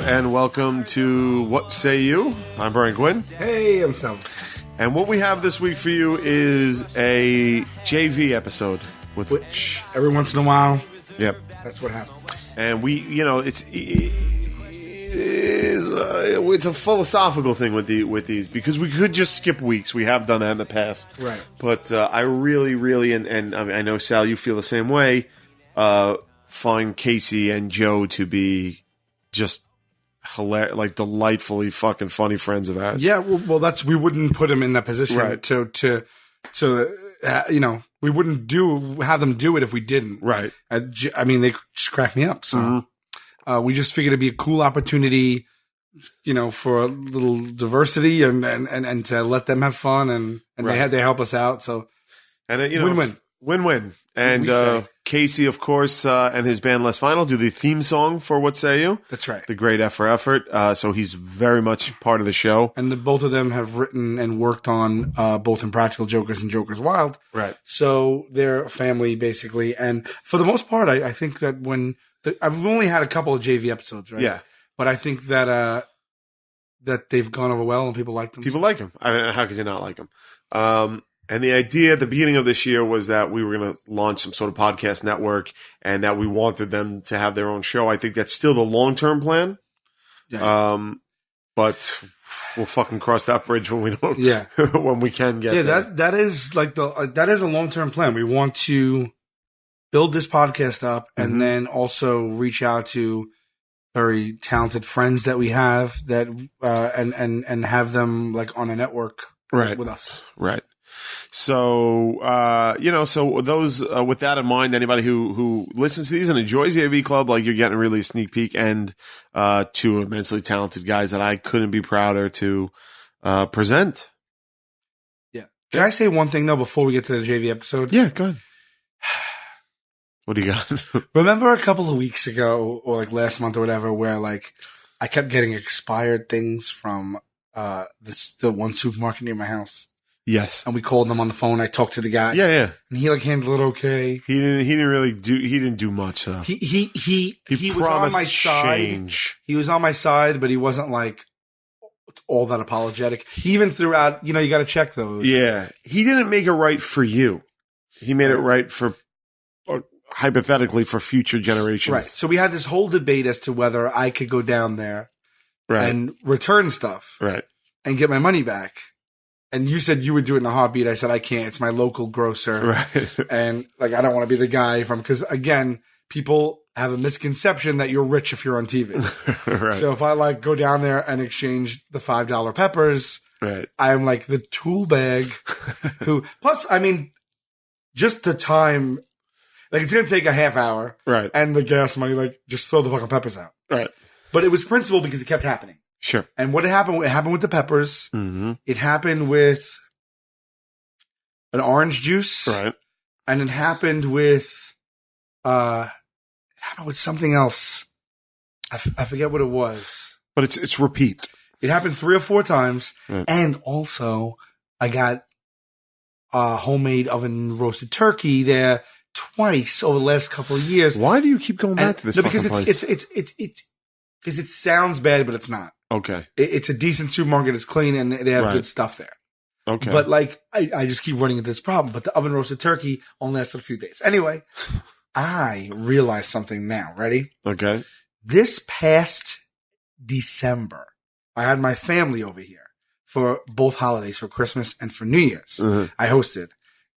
and welcome to What Say You? I'm Brian Quinn. Hey, I'm Sam. And what we have this week for you is a JV episode. Which, every once in a while, Yep. that's what happens. And we, it's a philosophical thing with these because we could just skip weeks. We have done that in the past. Right. But I really, and I mean, I know, Sal, you feel the same way, find Casey and Joe to be just hilarious, like delightfully fucking funny friends of ours. Yeah, well, we wouldn't put him in that position Right. to we wouldn't have them do it if we didn't. Right. I mean, they just crack me up. So we just figured it'd be a cool opportunity, for a little diversity and to let them have fun and Right. they help us out. So And win-win. And Casey, of course, and his band Less Final do the theme song for What Say You? That's right. The Great F for Effort. So he's very much part of the show. And both of them have written and worked on both Impractical Jokers and Jokers Wild. Right. So they're a family, basically. And for the most part, I think that I've only had a couple of JV episodes, right? Yeah. But I think that that they've gone over well and people like them. People like him. I mean, how could you not like him? And the idea at the beginning of this year was that we were going to launch some sort of podcast network and that we wanted them to have their own show. I think that's still the long-term plan. Yeah. But we'll fucking cross that bridge when we don't. Yeah. When we can get there. that is like that is a long-term plan. We want to build this podcast up and then also reach out to very talented friends that we have that and have them like on a network Right. with us. Right. So, so those, with that in mind, anybody who listens to these and enjoys the AV Club, like you're getting really a sneak peek and, two immensely talented guys that I couldn't be prouder to, present. Yeah. Can I say one thing though before we get to the JV episode? Yeah, go ahead. What do you got? Remember a couple of weeks ago or like last month or whatever where like I kept getting expired things from the one supermarket near my house. Yes. And we called them on the phone. I talked to the guy. Yeah. And he like handled it okay. He didn't do much though. He was on my change. side. He was on my side, but he wasn't like all that apologetic. He even threw out, you got to check those. Yeah. He didn't make it right for you. He made it right for, hypothetically, for future generations. Right. So we had this whole debate as to whether I could go down there and return stuff. Right. And get my money back. And you said you would do it in a heartbeat. I said, I can't. It's my local grocer. Right. And like, I don't want to be the guy because again, people have a misconception that you're rich if you're on TV. Right. So if I like go down there and exchange the $5 peppers, right. I'm like the tool bag plus, I mean, just the time, like it's going to take a half hour. Right. And the gas money, like just throw the fucking peppers out. Right. But it was principle because it kept happening. Sure. And what happened? It happened with the peppers. Mm-hmm. It happened with an orange juice. Right. And it happened with, something else. I forget what it was. But it's repeat. It happened 3 or 4 times. Right. And also I got homemade oven roasted turkey there twice over the last couple of years. Why do you keep going back to this fucking place? Because it sounds bad, but it's not. Okay. It's a decent supermarket. It's clean and they have good stuff there. Okay. But like, I just keep running into this problem. But the oven roasted turkey only lasted a few days. Anyway, I realized something now. Ready? Okay. This past December, I had my family over here for both holidays, for Christmas and for New Year's. Mm-hmm. I hosted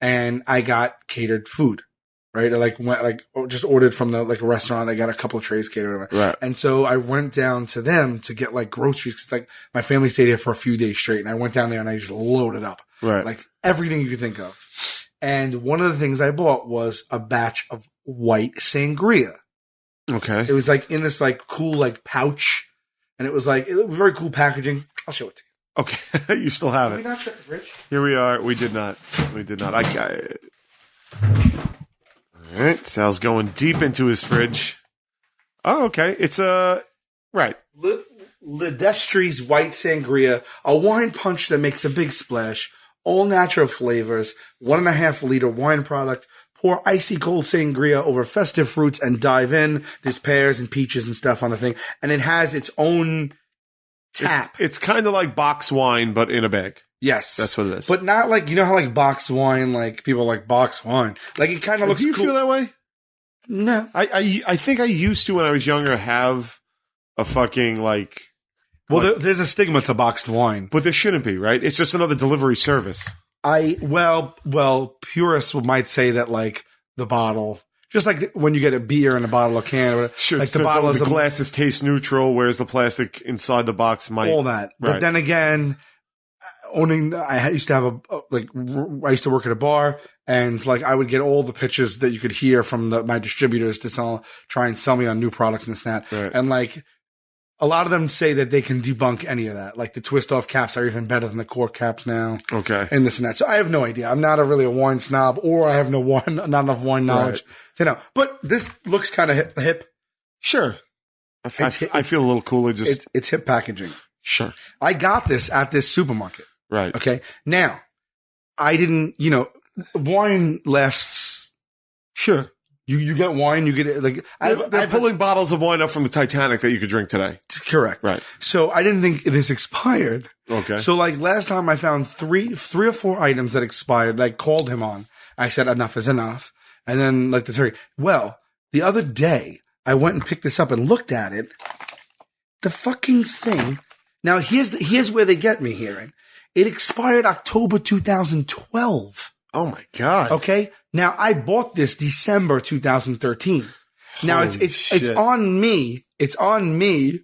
and I got catered food. Right. I just ordered from the like a restaurant. I got a couple of trays catered. Right. And so I went down to them to get like groceries because like my family stayed here for a few days straight. And I went down there and I just loaded up. Right. Like everything you could think of. And one of the things I bought was a batch of white sangria. Okay. It was like in this like cool like pouch. And it was very cool packaging. I'll show it to you. Okay. You still have Did it. we not check the fridge? Here we are. We did not. All right. Sal's going deep into his fridge. Oh, okay. It's right. Ledestre's White Sangria, a wine punch that makes a big splash, all natural flavors, 1.5 liter wine product, Pour icy cold sangria over festive fruits and dive in. There's pears and peaches and stuff on the thing. And it has its own tap. It's kind of like box wine, but in a bag. Yes. That's what it is. But not like, you know how like box wine, like people like box wine. Like it kind of looks Do you cool. feel that way? No. I think I used to, when I was younger, have a fucking like... Well, there's a stigma to boxed wine. But there shouldn't be, right? It's just another delivery service. Well, purists might say that like the bottle, just like when you get a beer in a bottle or can, or whatever, Sure, like the bottle is the glass is taste neutral, whereas the plastic inside the box might. all that. Right. But then again, I used to have I used to work at a bar, and like I would get all the pitches that you could hear from my distributors to try and sell me on new products and this and that. Right. And like a lot of them say that they can debunk any of that. Like the twist off caps are even better than the cork caps now. Okay. And this and that. So I have no idea. I'm not really a wine snob, or I have not enough wine knowledge to know. But this looks kind of hip. Sure. I feel a little cooler. Just it's hip packaging. Sure. I got this at this supermarket. Right. Okay. Now, I didn't, wine lasts. Sure. You get wine, you get it. Like they're pulling bottles of wine up from the Titanic that you could drink today. Correct. Right. So I didn't think it is expired. Okay. So like last time I found three or four items that expired. Like called him on. I said enough is enough. And then like the turkey. Well, the other day I went and picked this up and looked at it. The fucking thing. Now here's where they get me here. Right? It expired October 2012. Oh my God. Okay. Now I bought this December 2013. Now it's on me. It's on me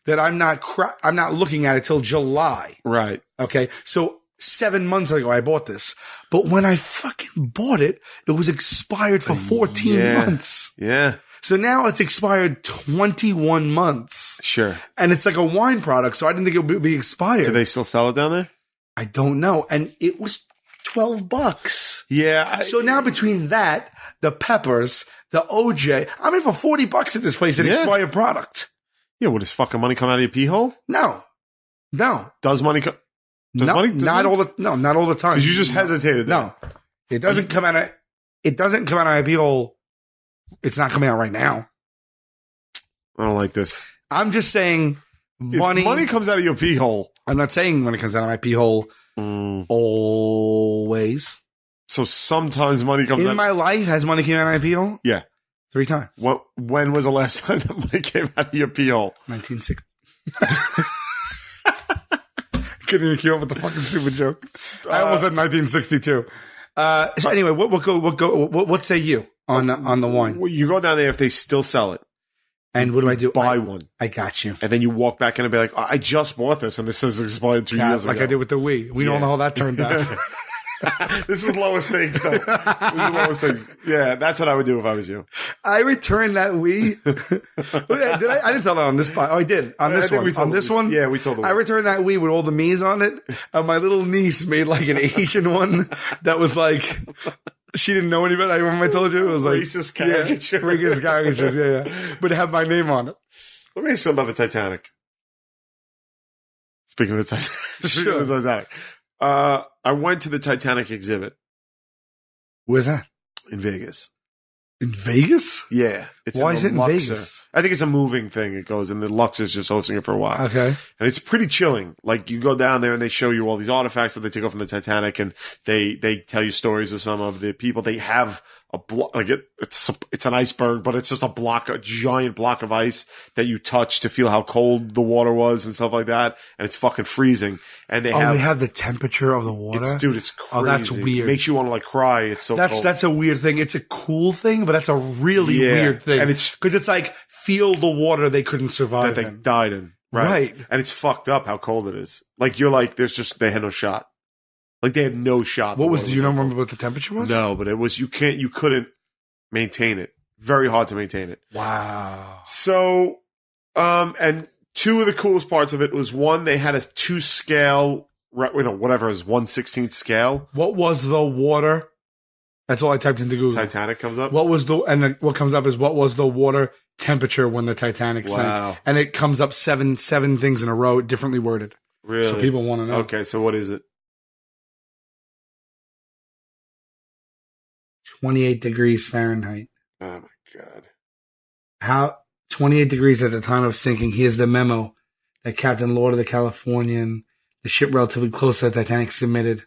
that I'm not looking at it till July. Right. Okay. So 7 months ago I bought this, but when I fucking bought it, it was expired for 14 months. Yeah. So now it's expired 21 months. Sure. And it's like a wine product. So I didn't think it would be expired. Do they still sell it down there? I don't know. And it was $12. Yeah. So now between that, the peppers, the OJ, I'm in for $40 at this place, an expired product. Yeah. Will this fucking money come out of your pee hole? No. Does money come? Not all the time. Because you just hesitated. No. It doesn't come out of my pee hole. It's not coming out right now. I don't like this. I'm just saying money. If money comes out of your pee hole. I'm not saying money comes out of my pee hole always. So sometimes money comes out. In my life, has money came out of my pee hole? Yeah. 3 times. When was the last time that money came out of your pee hole? 1960. Couldn't even keep up with the fucking stupid joke. I almost said 1962. So anyway, what say you on the wine? Well, you go down there if they still sell it. And what do I do? Buy one. I got you. And then you walk back in and be like, I just bought this and this is expired 2 years ago. Like I did with the Wii. We don't know how that turned out. This is lowest stakes, though. This is lowest stakes. Yeah, that's what I would do if I was you. I returned that Wii. Did I? I didn't tell that on this pod. Oh, I did. On this one. On this one? Yeah, we told them. I returned that Wii with all the Mii's on it. And my little niece made like an Asian one that was like... She didn't know any better. I remember I told you it was like racist caricature. Yeah, racist caricatures, yeah. But it had my name on it. Let me ask you about the Titanic. Speaking of the Titanic. I went to the Titanic exhibit. Where's that? In Vegas. In Vegas? Yeah. Why is it in Vegas? I think it's a moving thing. It goes, and the Lux is just hosting it for a while. Okay. And it's pretty chilling. Like, you go down there and they show you all these artifacts that they take off from the Titanic, and they tell you stories of some of the people. They have a block, like it's an iceberg, but it's just a giant block of ice that you touch to feel how cold the water was and stuff like that. And it's fucking freezing. And they have the temperature of the water? It's crazy. Oh, that's weird. It makes you want to like cry. It's so cold. That's a weird thing. It's a cool thing, but that's a really weird thing. And it's because it's like feel the water they couldn't survive that they died in. Right. And it's fucked up how cold it is. Like you're like, they had no shot. Like they had no shot. Do you remember what the temperature was? No, but it was, you couldn't maintain it. Very hard to maintain it. Wow. So, and two of the coolest parts of it was one, they had a 2 scale, whatever is 1/16 scale. What was the water? That's all I typed into Google. Titanic comes up. What comes up is what was the water temperature when the Titanic sank? And it comes up seven things in a row, differently worded. Really? So people want to know. Okay, so what is it? 28 degrees Fahrenheit. Oh, my God. How 28 degrees at the time of sinking. Here's the memo that Captain Lord of the Californian, the ship relatively close to the Titanic, submitted.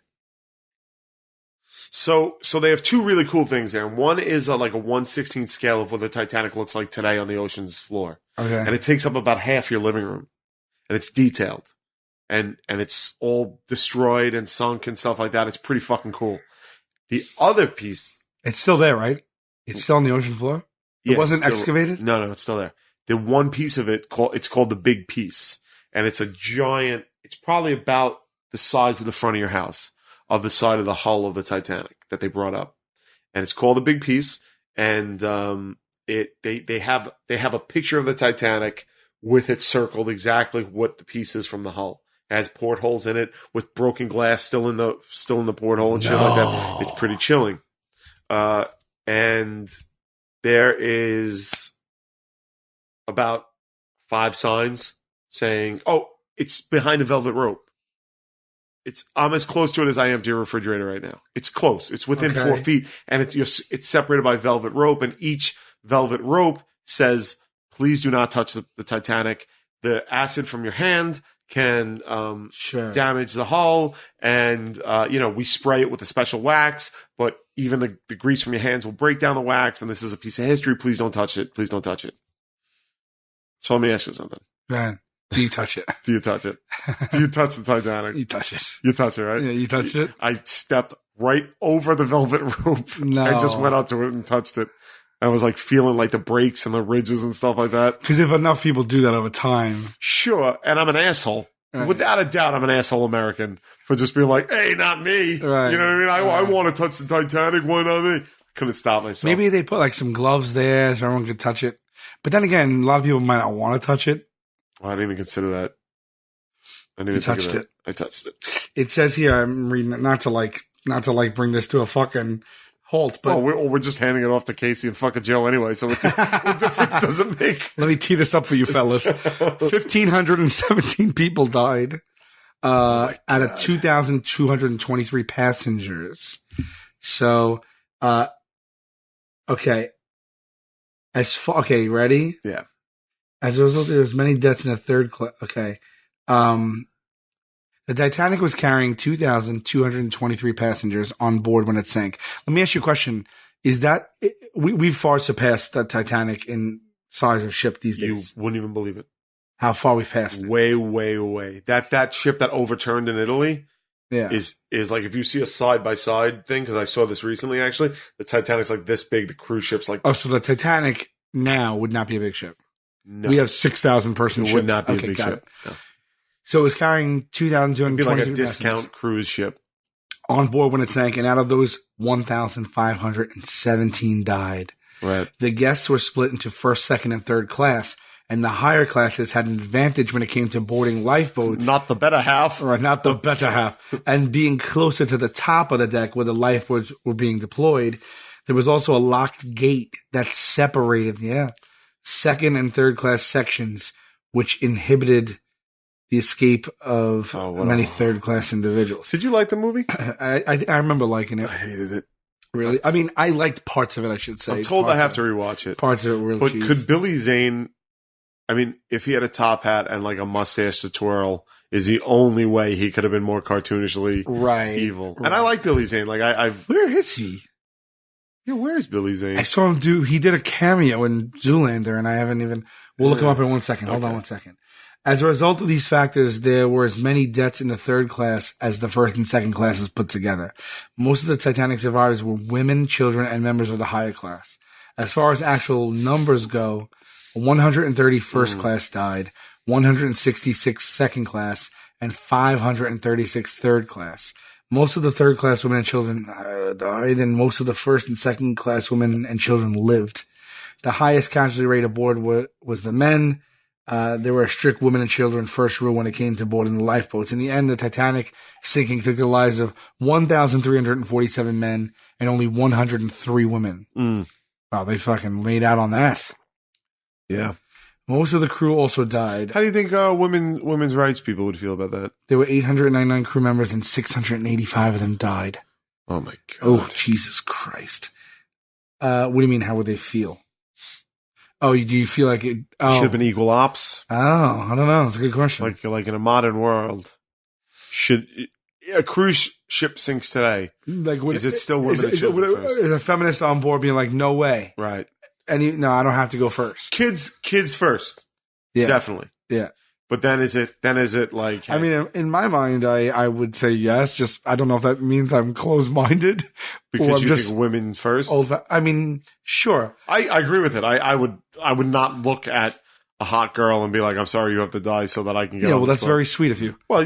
So they have two really cool things there. And one is like a 1/16 scale of what the Titanic looks like today on the ocean's floor. Okay. And it takes up about half your living room. And it's detailed. And it's all destroyed and sunk and stuff like that. It's pretty fucking cool. The other piece. It's still there, right? It's still on the ocean floor? It wasn't excavated? No, it's still there. The one piece of it, it's called the Big Piece. And it's a giant, it's probably about the size of the front of your house, of the side of the hull of the Titanic that they brought up. And it's called the Big Piece. And they have a picture of the Titanic with it circled exactly what the piece is from the hull. It has portholes in it with broken glass still in the porthole and shit like that. It's pretty chilling. And there is about 5 signs saying, "Oh, it's behind the velvet rope." I'm as close to it as I am to your refrigerator right now. It's close. It's within 4 feet, and it's separated by velvet rope. And each velvet rope says, "Please do not touch the Titanic. The acid from your hand can damage the hull, and we spray it with a special wax. But even the grease from your hands will break down the wax. And this is a piece of history. Please don't touch it. Please don't touch it." So let me ask you something. Man, do you touch it? Do you touch it? Do you touch the Titanic? You touch it. You touch it, right? Yeah, you touched it? I stepped right over the velvet rope. No. I just went up to it and touched it. I was like feeling like the breaks and the ridges and stuff like that. Because if enough people do that over time. Sure. And I'm an asshole. Right. Without a doubt, I'm an asshole American for just being like, "Hey, not me." Right. You know what I mean? I want to touch the Titanic. Why not me? Couldn't stop myself. Maybe they put like some gloves there so everyone could touch it. But then again, a lot of people might not want to touch it. Well, I didn't even consider that. I didn't You even think touched of it. I touched it. It says here, I'm reading it, not to bring this to a fucking halt, but we're just handing it off to Casey and fucking Joe anyway, so what difference does it make? let me tee this up for you fellas. 1,517 people died out of 2,223 passengers. So, okay. Okay, ready? Yeah. As a result, there was many deaths in the third class. Okay. The Titanic was carrying 2,223 passengers on board when it sank. Let me ask you a question. Is that, we've far surpassed the Titanic in size of ship these days. You wouldn't even believe it. How far we've passed it. Way, way, way. That ship that overturned in Italy Yeah. is like, if you see a side-by-side thing, because I saw this recently actually, the Titanic's like this big, the cruise ship's like... Oh, so the Titanic now would not be a big ship. No. We have 6,000 person It ships. would not be Okay, a big got ship. it. No. So it was carrying 2,223 It'd be like a passengers discount cruise ship. on board when it sank, and out of those, 1,517 died. Right. The guests were split into first, second, and third class, and the higher classes had an advantage when it came to boarding lifeboats. Not the better half. Or not the better half. And being closer to the top of the deck where the lifeboats were being deployed. There was also a locked gate that separated, second and third class sections, which inhibited the escape of many third class individuals. Did you like the movie? I remember liking it. I hated it. Really? I mean, I liked parts of it, I should say. I'm told I have to rewatch it. Parts of it were really But cheese. could Billy Zane, I mean, if he had a top hat and like a mustache to twirl, is the only way he could have been more cartoonishly evil. Right. And I like Billy Zane. Like Where is he? Yeah, where is Billy Zane? I saw him he did a cameo in Zoolander, and I haven't even, we'll look him up in 1 second. Hold on 1 second. As a result of these factors, there were as many deaths in the third class as the first and second classes put together. Most of the Titanic survivors were women, children, and members of the higher class. As far as actual numbers go, 130 first class died, 166 second class, and 536 third class. Most of the third class women and children died, and most of the first and second class women and children lived. The highest casualty rate aboard was the men. There were strict women and children first rule when it came to boarding the lifeboats. In the end, the Titanic sinking took the lives of 1,347 men and only 103 women. Wow, they fucking laid out on that. Yeah. Most of the crew also died. How do you think women's rights people would feel about that? There were 899 crew members and 685 of them died. Oh my God. Oh, Jesus Christ. What do you mean? How would they feel? Oh, do you feel like it should have been equal ops? Oh, I don't know. That's a good question. Like in a modern world, should a cruise ship sinks today? Like, is it still women and children first? Is a feminist on board being like, no way, right? No, I don't have to go first. Kids first. Yeah, definitely. Yeah. But then is it like? Hey, I mean, in my mind, I would say yes. Just I don't know if that means I'm closed-minded because you think women first. I mean, sure. I agree with it. I would not look at a hot girl and be like, I'm sorry you have to die so that I can get. Yeah, well, that's very sweet of you. Well,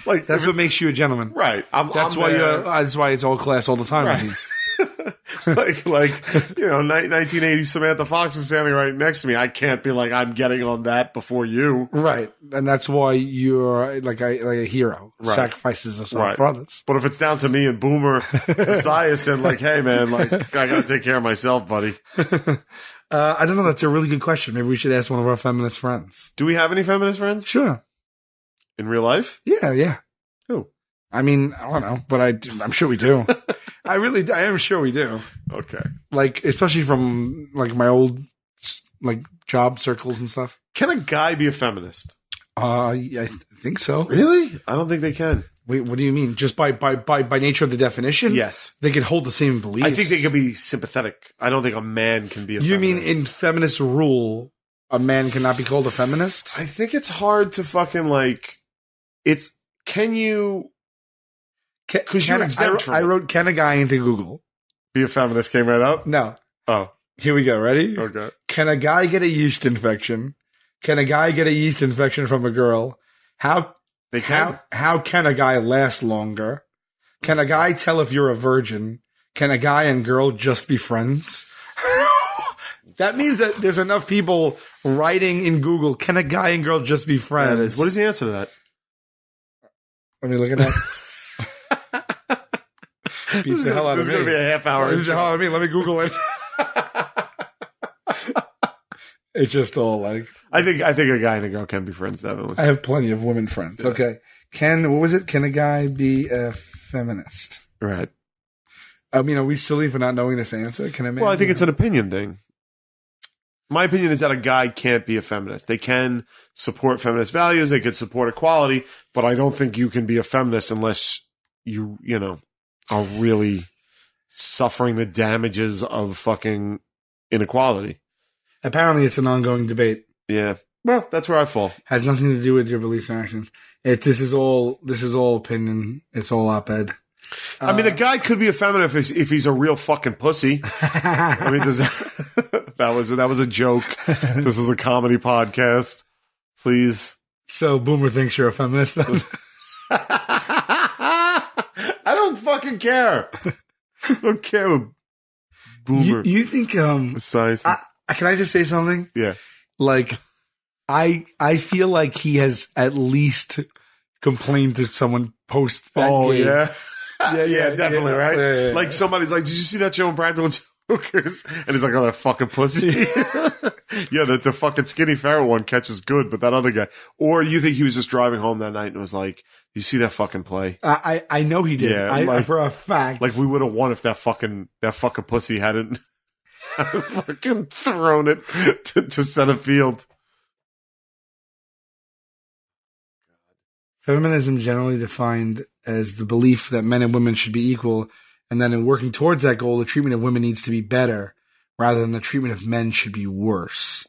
like that's what makes you a gentleman, right? That's why it's all class all the time. Right. like 1980 Samantha Fox is standing right next to me. I can't be like I'm getting on that before you, right? And that's why you're like a hero, right. Sacrifices himself for others. But if it's down to me and Boomer Esiason, and like, hey man, like I gotta take care of myself, buddy. I don't know. That's a really good question. Maybe we should ask one of our feminist friends. Do we have any feminist friends? Sure. In real life? Yeah. Who? I mean, I don't know, but I'm sure we do. I am sure we do. Okay. Like, especially from like my old like job circles and stuff. Can a guy be a feminist? I think so. Really? I don't think they can. Wait, what do you mean? Just by nature of the definition? Yes. They could hold the same beliefs. I think they could be sympathetic. I don't think a man can be a feminist. You mean in feminist rule, a man cannot be called a feminist? I think it's hard to fucking like, can you... Because you're exempt from it. I wrote, can a guy into Google be a feminist came right up? No. Oh. Here we go. Ready? Okay. Can a guy get a yeast infection? Can a guy get a yeast infection from a girl? How can a guy last longer? Can a guy tell if you're a virgin? Can a guy and girl just be friends? That means that there's enough people writing in Google, can a guy and girl just be friends? What is the answer to that? Let me look at that. Beats the hell out of me. This is going to be a half hour. Beats the hell out of me. Let me Google it. It's just all like... I think a guy and a girl can be friends, definitely. I have plenty of women friends. Yeah. Okay. What was it? Can a guy be a feminist? Right. I mean, are we silly for not knowing this answer? Can a man? Well, I think it's an opinion thing. My opinion is that a guy can't be a feminist. They can support feminist values. They could support equality, but I don't think you can be a feminist unless you are really suffering the damages of fucking inequality. Apparently, it's an ongoing debate. Yeah. Well, that's where I fall. Has nothing to do with your beliefs and actions. This is all opinion. It's all op-ed. I mean, a guy could be a feminist if he's a real fucking pussy. I mean, that was a joke. This is a comedy podcast. Please. So, Boomer thinks you're a feminist then? I don't fucking care. I don't care what Boomer. You think, can I just say something? Yeah. Like, I feel like he has at least complained to someone post that game. Yeah. Yeah, definitely, right? Yeah. Like somebody's like, did you see that show Impractical Jokers? And he's like, oh, that fucking pussy. Yeah, the fucking skinny Pharaoh one catches good, but that other guy. Or you think he was just driving home that night and was like, you see that fucking play? I know he did. Yeah, for a fact. Like we would have won if that fucking pussy hadn't fucking thrown it to center field. Feminism generally defined as the belief that men and women should be equal, and that in working towards that goal, the treatment of women needs to be better, rather than the treatment of men should be worse.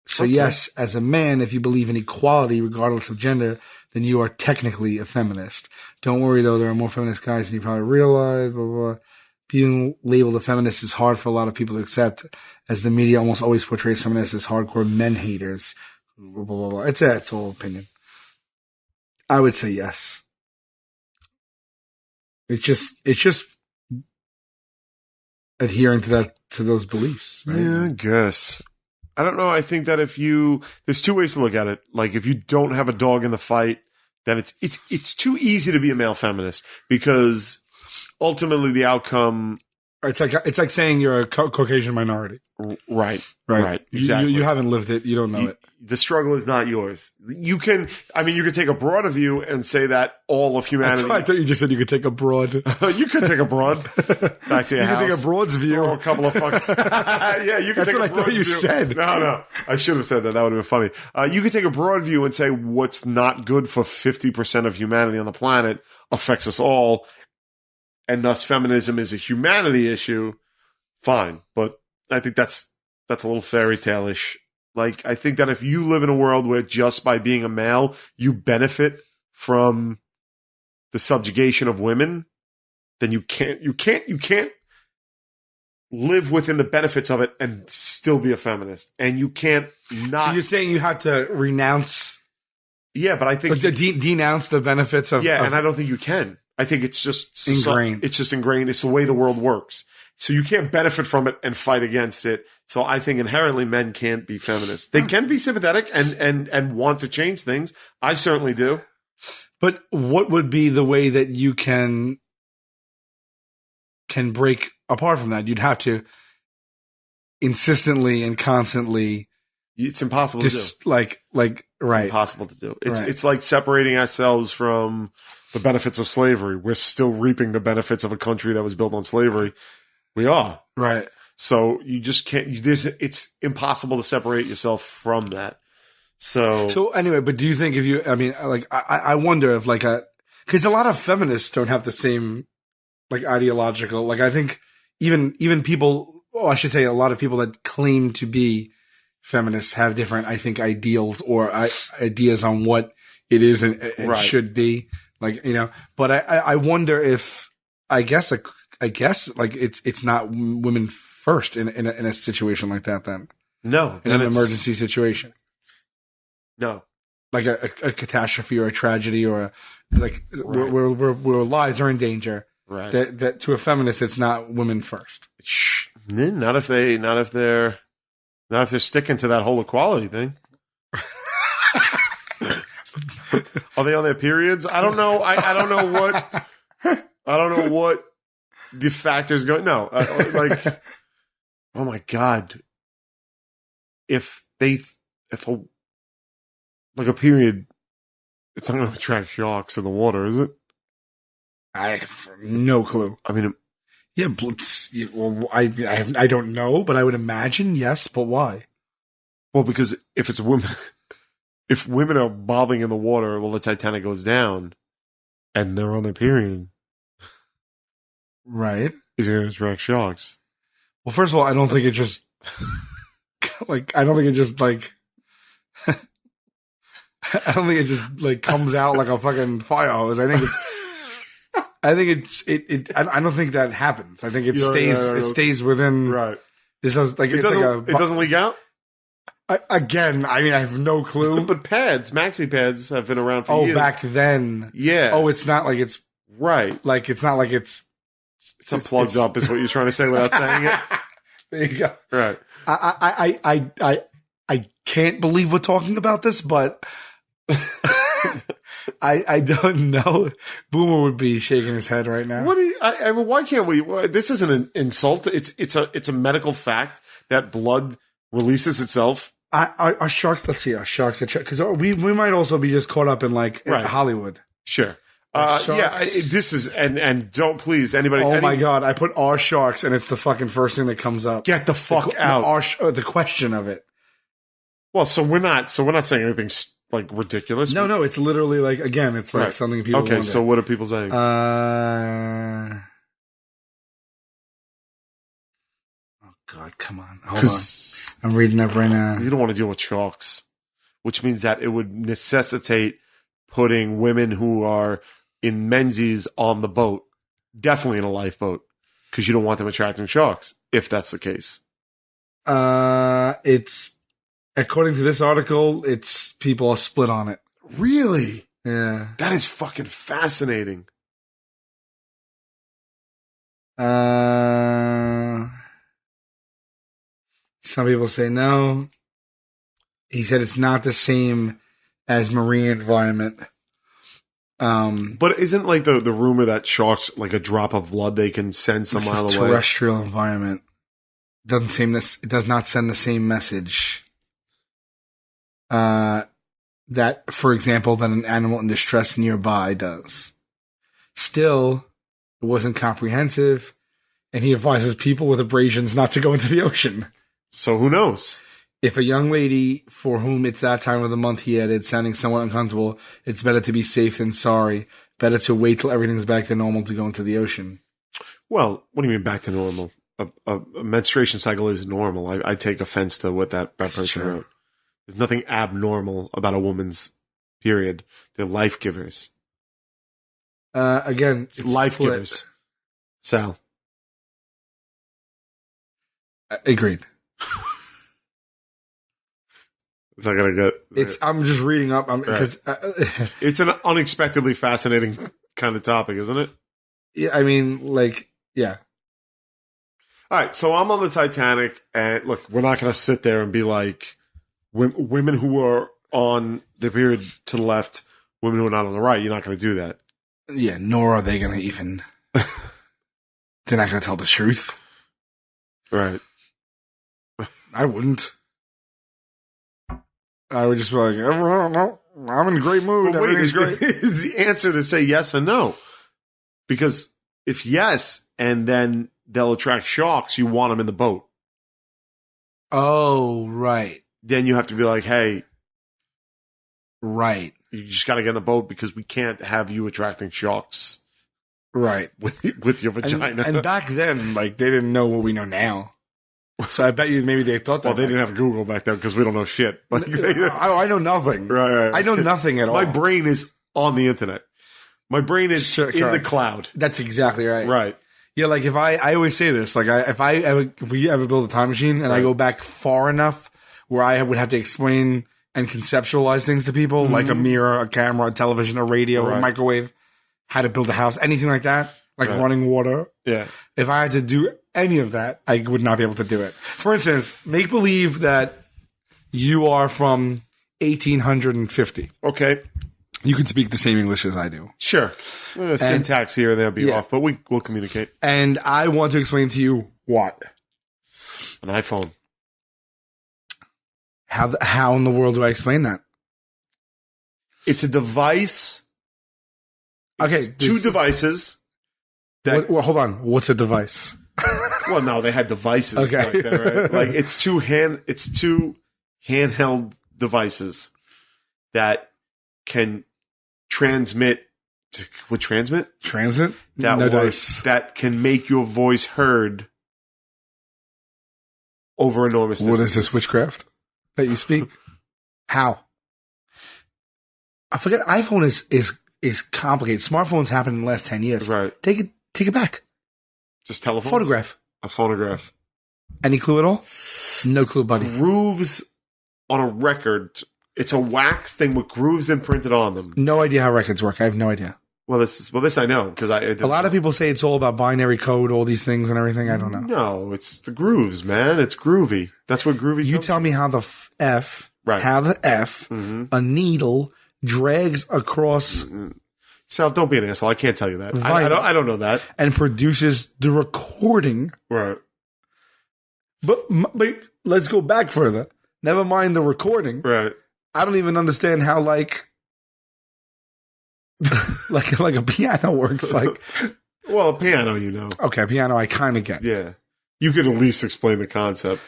So yes, as a man, if you believe in equality regardless of gender, then you are technically a feminist. Don't worry though, there are more feminist guys than you probably realize, blah, blah, blah. Being labeled a feminist is hard for a lot of people to accept, as the media almost always portrays feminists as hardcore men haters. Blah, blah, blah. It's all opinion. I would say yes. It's just adhering to those beliefs. Right? Yeah, I guess. I don't know. I think that there's two ways to look at it. Like if you don't have a dog in the fight, then it's too easy to be a male feminist because ultimately the outcome. It's like saying you're a Caucasian minority. Right. Exactly. You haven't lived it. You don't know it. the struggle is not yours. You can take a broader view and say that all of humanity. I thought you just said you could take a broad. You could take a broad back to your house. You could take a broad's view. Throw a couple of yeah, you could That's take what a I thought you view. said. No, I should have said that. That would have been funny. You could take a broad view and say what's not good for 50% of humanity on the planet affects us all, and thus feminism is a humanity issue. Fine, but I think that's a little fairy tale-ish. Like, I think that if you live in a world where just by being a male, you benefit from the subjugation of women, then you can't live within the benefits of it and still be a feminist. And you can't not. So you're saying you have to renounce. Yeah, but I think. Denounce the benefits of. Yeah, and I don't think you can. I think it's just ingrained. It's just ingrained. It's the way the world works. So you can't benefit from it and fight against it. So I think inherently men can't be feminists. They can be sympathetic and want to change things. I certainly do. But what would be the way that you can break apart from that? You'd have to insistently and constantly. It's impossible to do. Right. It's impossible to do. It's like separating ourselves from the benefits of slavery. We're still reaping the benefits of a country that was built on slavery. We are. Right. So you just can't, it's impossible to separate yourself from that. So anyway, but do you think I wonder if because a lot of feminists don't have the same, ideological, I think even people, I should say a lot of people that claim to be feminists have different, I think, ideals or ideas on what it is and it should be. But I wonder if, I guess it's not women first in a situation like that then. No. In an emergency situation. No. Like a catastrophe or a tragedy or where lives are in danger. Right. That to a feminist it's not women first. Not if they're sticking to that whole equality thing. Are they on their periods? I don't know. I don't know what the factors go. No, oh my God. If a period, it's not going to attract sharks in the water, is it? I have no clue. I mean, yeah, well, I don't know, but I would imagine yes. But why? Well, because if it's women, if women are bobbing in the water while the Titanic goes down, and they're on their period, right? Is going to attract sharks. Well, first of all, I don't think it just I don't think it just comes out like a fucking fire hose. I think I don't think that happens. I think it stays within. Right. It doesn't leak out? Again, I have no clue. But maxi pads have been around for years. Oh, back then. Yeah. Oh, it's not like it's. Right. It's not like it's. It's unplugged up is what you're trying to say without saying it. There you go. Right. I can't believe we're talking about this, but I don't know. Boomer would be shaking his head right now. Why can't we? This isn't an insult. It's a medical fact that blood releases itself. Our sharks. Let's see. Our sharks. Because we might also be just caught up in Hollywood. Sure. This is and don't please anybody. Oh my God! I put our sharks, and it's the fucking first thing that comes up. Get the fuck out! The question of it. Well, so we're not saying anything ridiculous. No, it's literally again, it's something people. Okay, wonder. so what are people saying? Oh God, come on, hold on. I'm reading up right now. You don't want to deal with sharks, which means that it would necessitate putting women who are in menzies on the boat, definitely in a lifeboat, because you don't want them attracting sharks, if that's the case. It's, according to this article, it's people are split on it. Really? Yeah. That is fucking fascinating. Some people say no. He said it's not the same as marine environment. But isn't the rumor that sharks, like a drop of blood, they can send some mile away? Terrestrial environment. It does not send the same message. that, for example, that an animal in distress nearby does. Still, it wasn't comprehensive, and he advises people with abrasions not to go into the ocean. So who knows? If a young lady for whom it's that time of the month, he added, sounding somewhat uncomfortable, it's better to be safe than sorry. Better to wait till everything's back to normal to go into the ocean. Well, what do you mean back to normal? A menstruation cycle is normal. I take offense to what that person wrote. There's nothing abnormal about a woman's period. They're life givers. Again, it's life split. givers. Sal. Agreed. It's not gonna get. I'm just reading up because it's an unexpectedly fascinating kind of topic, isn't it? Yeah, I mean, yeah. All right, so I'm on the Titanic, and look, we're not gonna sit there and be like women who are on the period to the left, women who are not on the right. You're not gonna do that. Yeah, nor are they gonna even. They're not gonna tell the truth, right? I wouldn't. I would just be like, no, I'm in a great mood. But wait, Everything's great. Is the answer to say yes or no? Because if yes, and then they'll attract sharks, you want them in the boat. Oh, right. Then you have to be like, hey. Right. You just got to get in the boat because we can't have you attracting sharks. Right. With your vagina. And back then, they didn't know what we know now. So I bet you maybe they thought that. Well, they didn't have Google back then because we don't know shit. I know nothing. Right. I know nothing at all. My brain is on the internet. My brain is in the cloud. That's exactly right. Right. Yeah, if I always say this, if we ever build a time machine and I go back far enough where I would have to explain and conceptualize things to people, like a mirror, a camera, a television, a radio, a microwave, how to build a house, anything like that, running water. Yeah. If I had to do any of that, I would not be able to do it. For instance, make believe that you are from 1850. Okay. You can speak the same English as I do. Sure. Syntax here and there will be off, but we'll communicate. And I want to explain to you what? An iPhone. How in the world do I explain that? It's a device. Okay. Two devices. Hold on. What's a device? Well, no, they had devices. Okay. Back then, right? It's two handheld devices that can transmit. Transit? That can make your voice heard over enormous distances. What is this witchcraft that you speak? How? I forget. iPhone is complicated. Smartphones happened in the last 10 years. Right. Take it back. Just telephone. Photograph. A phonograph. Any clue at all? No clue, buddy. Grooves on a record. It's a wax thing with grooves imprinted on them. No idea how records work. I have no idea. Well, this I know because a lot of people say it's all about binary code, all these things and everything. I don't know. No, it's the grooves, man. It's groovy. That's what groovy. You tell me how the F, a needle drags across. Sal, don't be an asshole. I can't tell you that. I don't know that. And produces the recording. Right. But let's go back further. Never mind the recording. Right. I don't even understand how like a piano works. Well, a piano, you know. Okay, piano I kind of get. Yeah. You could at least explain the concept.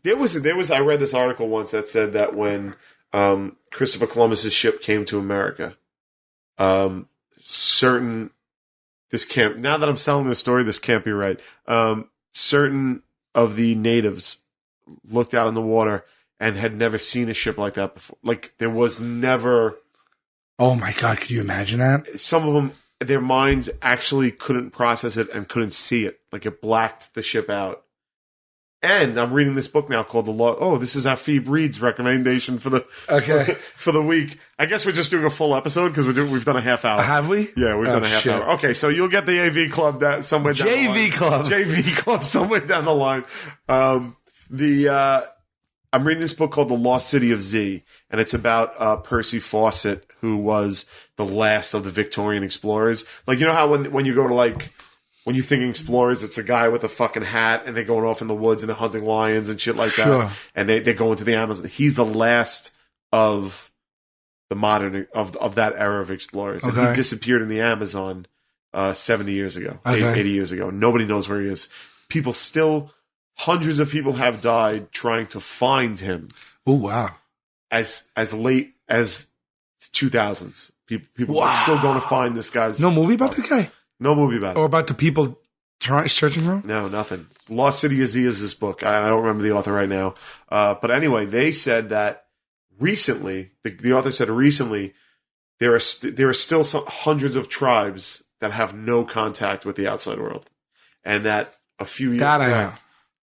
There was I read this article once that said that when Christopher Columbus's ship came to America, this can't, now that I'm telling this story, this can't be right. Certain of the natives looked out in the water and had never seen a ship like that before. Like, there was never. Oh my God, could you imagine that? Some of them, their minds actually couldn't process it and couldn't see it. Like, it blacked the ship out. And I'm reading this book now called The Law. Oh, this is our Phoebe Reed's recommendation for the for the week. I guess we're just doing a full episode because we've done a half hour. Have we? Yeah, we've done a half hour. Okay, so you'll get the AV Club somewhere down the line. JV Club somewhere down the line. I'm reading this book called The Lost City of Z, and it's about Percy Fawcett, who was the last of the Victorian explorers. Like, you know how when you go to when you think explorers, it's a guy with a fucking hat and they're going off in the woods and they're hunting lions and shit like that. And they go into the Amazon. He's the last of the modern of that era of explorers. And he disappeared in the Amazon 70 years ago, 80 years ago. Nobody knows where he is. Hundreds of people have died trying to find him. Oh, wow. As late as 2000s. People are still going to find this guy's... No movie about the guy? No movie about it. Or about the people searching for him? No, nothing. Lost City of Z is this book. I don't remember the author right now. But anyway, they said that recently, the author said recently, there are still hundreds of tribes that have no contact with the outside world. And that a few years back,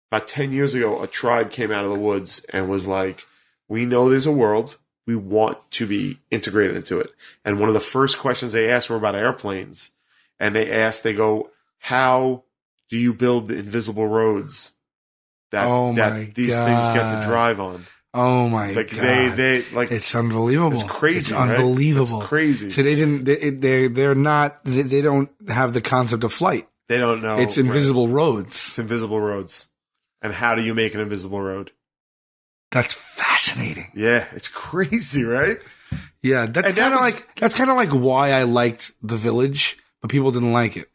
about 10 years ago, a tribe came out of the woods and was like, we know there's a world. We want to be integrated into it. And one of the first questions they asked were about airplanes. And they go, how do you build the invisible roads that these things get to drive on? Oh my God. They it's unbelievable. It's crazy. It's unbelievable. Right? It's crazy. So they don't have the concept of flight. They don't know. It's invisible roads. It's invisible roads. And how do you make an invisible road? That's fascinating. Yeah, it's crazy, right? Yeah, that's kind of like why I liked The Village, but people didn't like it.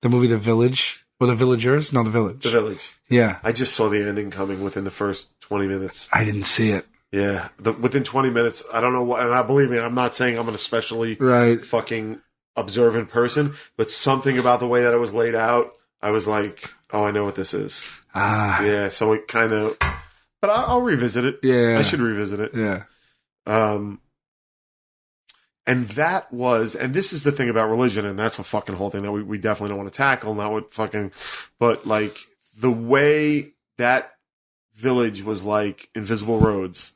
The movie The Village, or The Villagers? No, The Village. The Village. Yeah. I just saw the ending coming within the first 20 minutes. I didn't see it. Yeah, within 20 minutes, I don't know what, and I believe me, I'm not saying I'm an especially fucking observant person, but something about the way that it was laid out, I was like, oh, I know what this is. Yeah, so it kind of... But I'll revisit it. Yeah. I should revisit it. Yeah. And that was, and this is the thing about religion, and that's a fucking whole thing that we definitely don't want to tackle, not what fucking, but like the way that village was like invisible roads,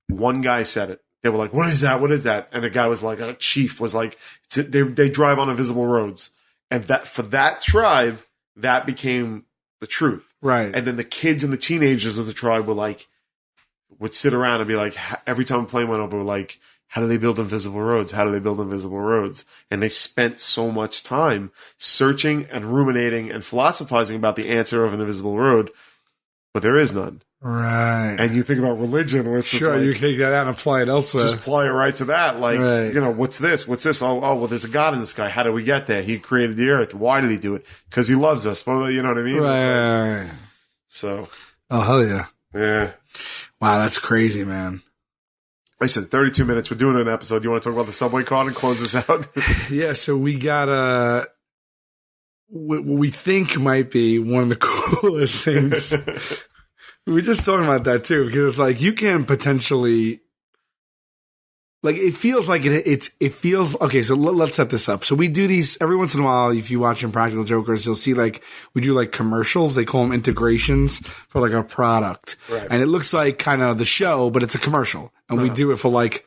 one guy said it. They were like, what is that? What is that? And a guy was like, a chief was like, they drive on invisible roads. And that for that tribe, that became the truth. Right. And then the kids and the teenagers of the tribe would sit around and be like, every time a plane went over, we're like, how do they build invisible roads? How do they build invisible roads? And they spent so much time searching and ruminating and philosophizing about the answer of an invisible road, but there is none. Right. And you think about religion, where it's sure, like, you can take that out and apply it elsewhere. Just apply it right to that. Like, what's this? What's this? Oh, well, there's a God in the sky. How did we get there? He created the earth. Why did he do it? Because he loves us. Well, you know what I mean? Right. Like, so. Oh, hell yeah. Yeah. Wow, that's crazy, man. Listen, 32 minutes. We're doing an episode. You want to talk about the subway card and close this out? Yeah, so we got what we think might be one of the coolest things. We were just talking about that too, because it's like you can potentially, like, it feels like it feels okay. So let's set this up. So we do these every once in a while. If you watch Impractical Jokers, you'll see like we do like commercials. They call them integrations for like a product, right. And it looks like kind of the show, but it's a commercial. And we do it for like,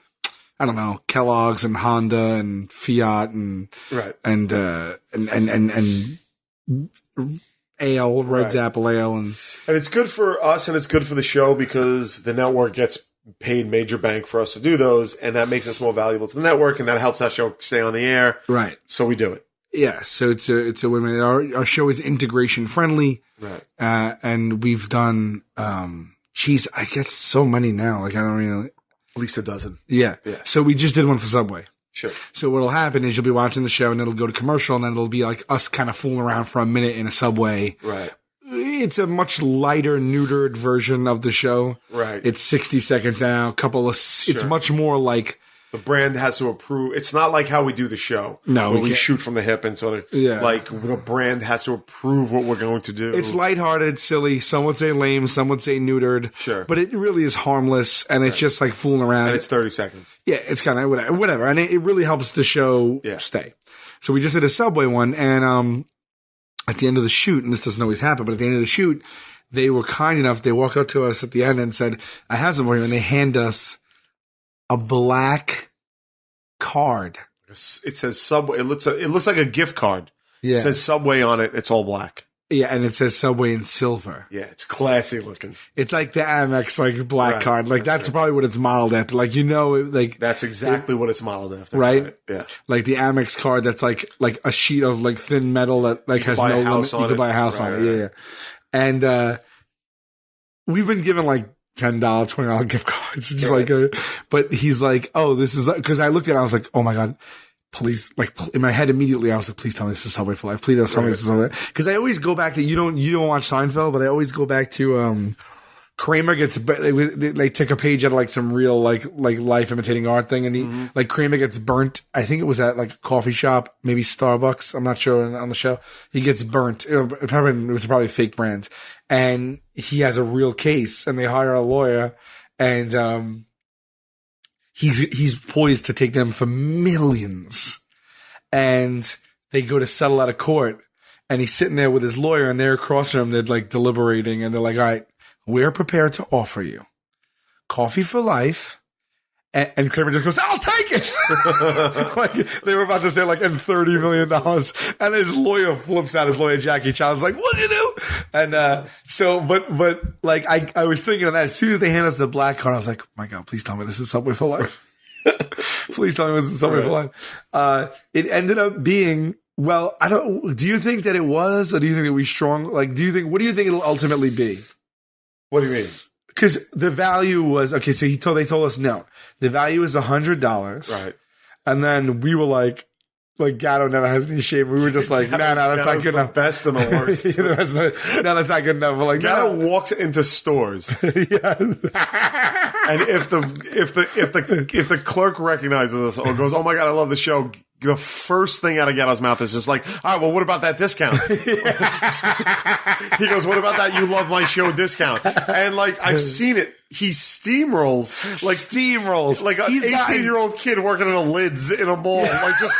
I don't know, Kellogg's and Honda and Fiat and right. and ale, Red's Apple Ale, and it's good for us and it's good for the show because the network gets paid major bank for us to do those, and that makes us more valuable to the network, and that helps our show stay on the air. Right. So we do it. Yeah. So it's a win-win. Our show is integration friendly. Right. And we've done I guess so many now. Like I don't really. At least a dozen. Yeah. So we just did one for Subway. Sure. So what'll happen is you'll be watching the show and it'll go to commercial and then it'll be like us kind of fooling around for a minute in a Subway. Right. It's a much lighter, neutered version of the show. Right. It's 60 seconds out, it's much more like. The brand has to approve. It's not like how we do the show. No, we shoot from the hip and sort of like the brand has to approve what we're going to do. It's lighthearted, silly. Some would say lame. Some would say neutered. Sure. But it really is harmless and it's just like fooling around. And it's 30 seconds. Yeah. It's kind of whatever. And it really helps the show stay. So we just did a Subway one and, at the end of the shoot, and this doesn't always happen, but at the end of the shoot, they were kind enough. They walked up to us at the end and said, I have some for you. And they hand us a black card. It says Subway. It looks like a gift card. Yeah. It says Subway on it. It's all black. Yeah, and it says Subway in silver. Yeah, it's classy looking. It's like the Amex like black card. Like that's probably what it's modeled after. Like like that's exactly what it's modeled after. Right? Yeah. Like the Amex card that's like a sheet of like thin metal that like has no limit. You can buy a house on it. Yeah. And we've been given like $10, $20 gift cards. Just like but he's like, oh, this is because I looked at it, I was like, oh my God, please, like in my head immediately, I was like, please tell me this is Subway for life. Please tell me this is Subway. Because I always go back to, you don't watch Seinfeld, but I always go back to, Kramer gets, they take a page out of like some real like life imitating art thing, and he like Kramer gets burnt. I think it was at like a coffee shop, maybe Starbucks. I'm not sure on the show. He gets burnt. It was probably a fake brand, and he has a real case, and they hire a lawyer, and he's poised to take them for millions, and they go to settle out of court, and he's sitting there with his lawyer, and they're across from him. They're like deliberating, and they're like, all right, we're prepared to offer you coffee for life. And Kramer just goes, I'll take it. Like they were about to say like, and $30 million. And his lawyer flips out, his lawyer, Jackie Chan's like, what do you do? And, but like, I was thinking of that as soon as they handed us the black card, I was like, my God, please tell me this is Subway for life. Please tell me this is Subway for life. It ended up being, well, do you think that it was, or do you think it was strong? Like, what do you think it'll ultimately be? What do you mean? Because the value was, okay, so they told us no. The value is $100. Right. And then we were like Gatto never has any shame. We were just like, no, that's not good enough. Best and the worst. No, that's not good enough. We're like, Gatto walks into stores. Yeah. And if the clerk recognizes us or goes, oh my God, I love the show, the first thing out of Gatto's mouth is just like, all right, well, what about that discount? He goes, what about that you love my show discount? And like, I've seen it. He steamrolls like an 18-year-old kid working on a lids in a mall, like just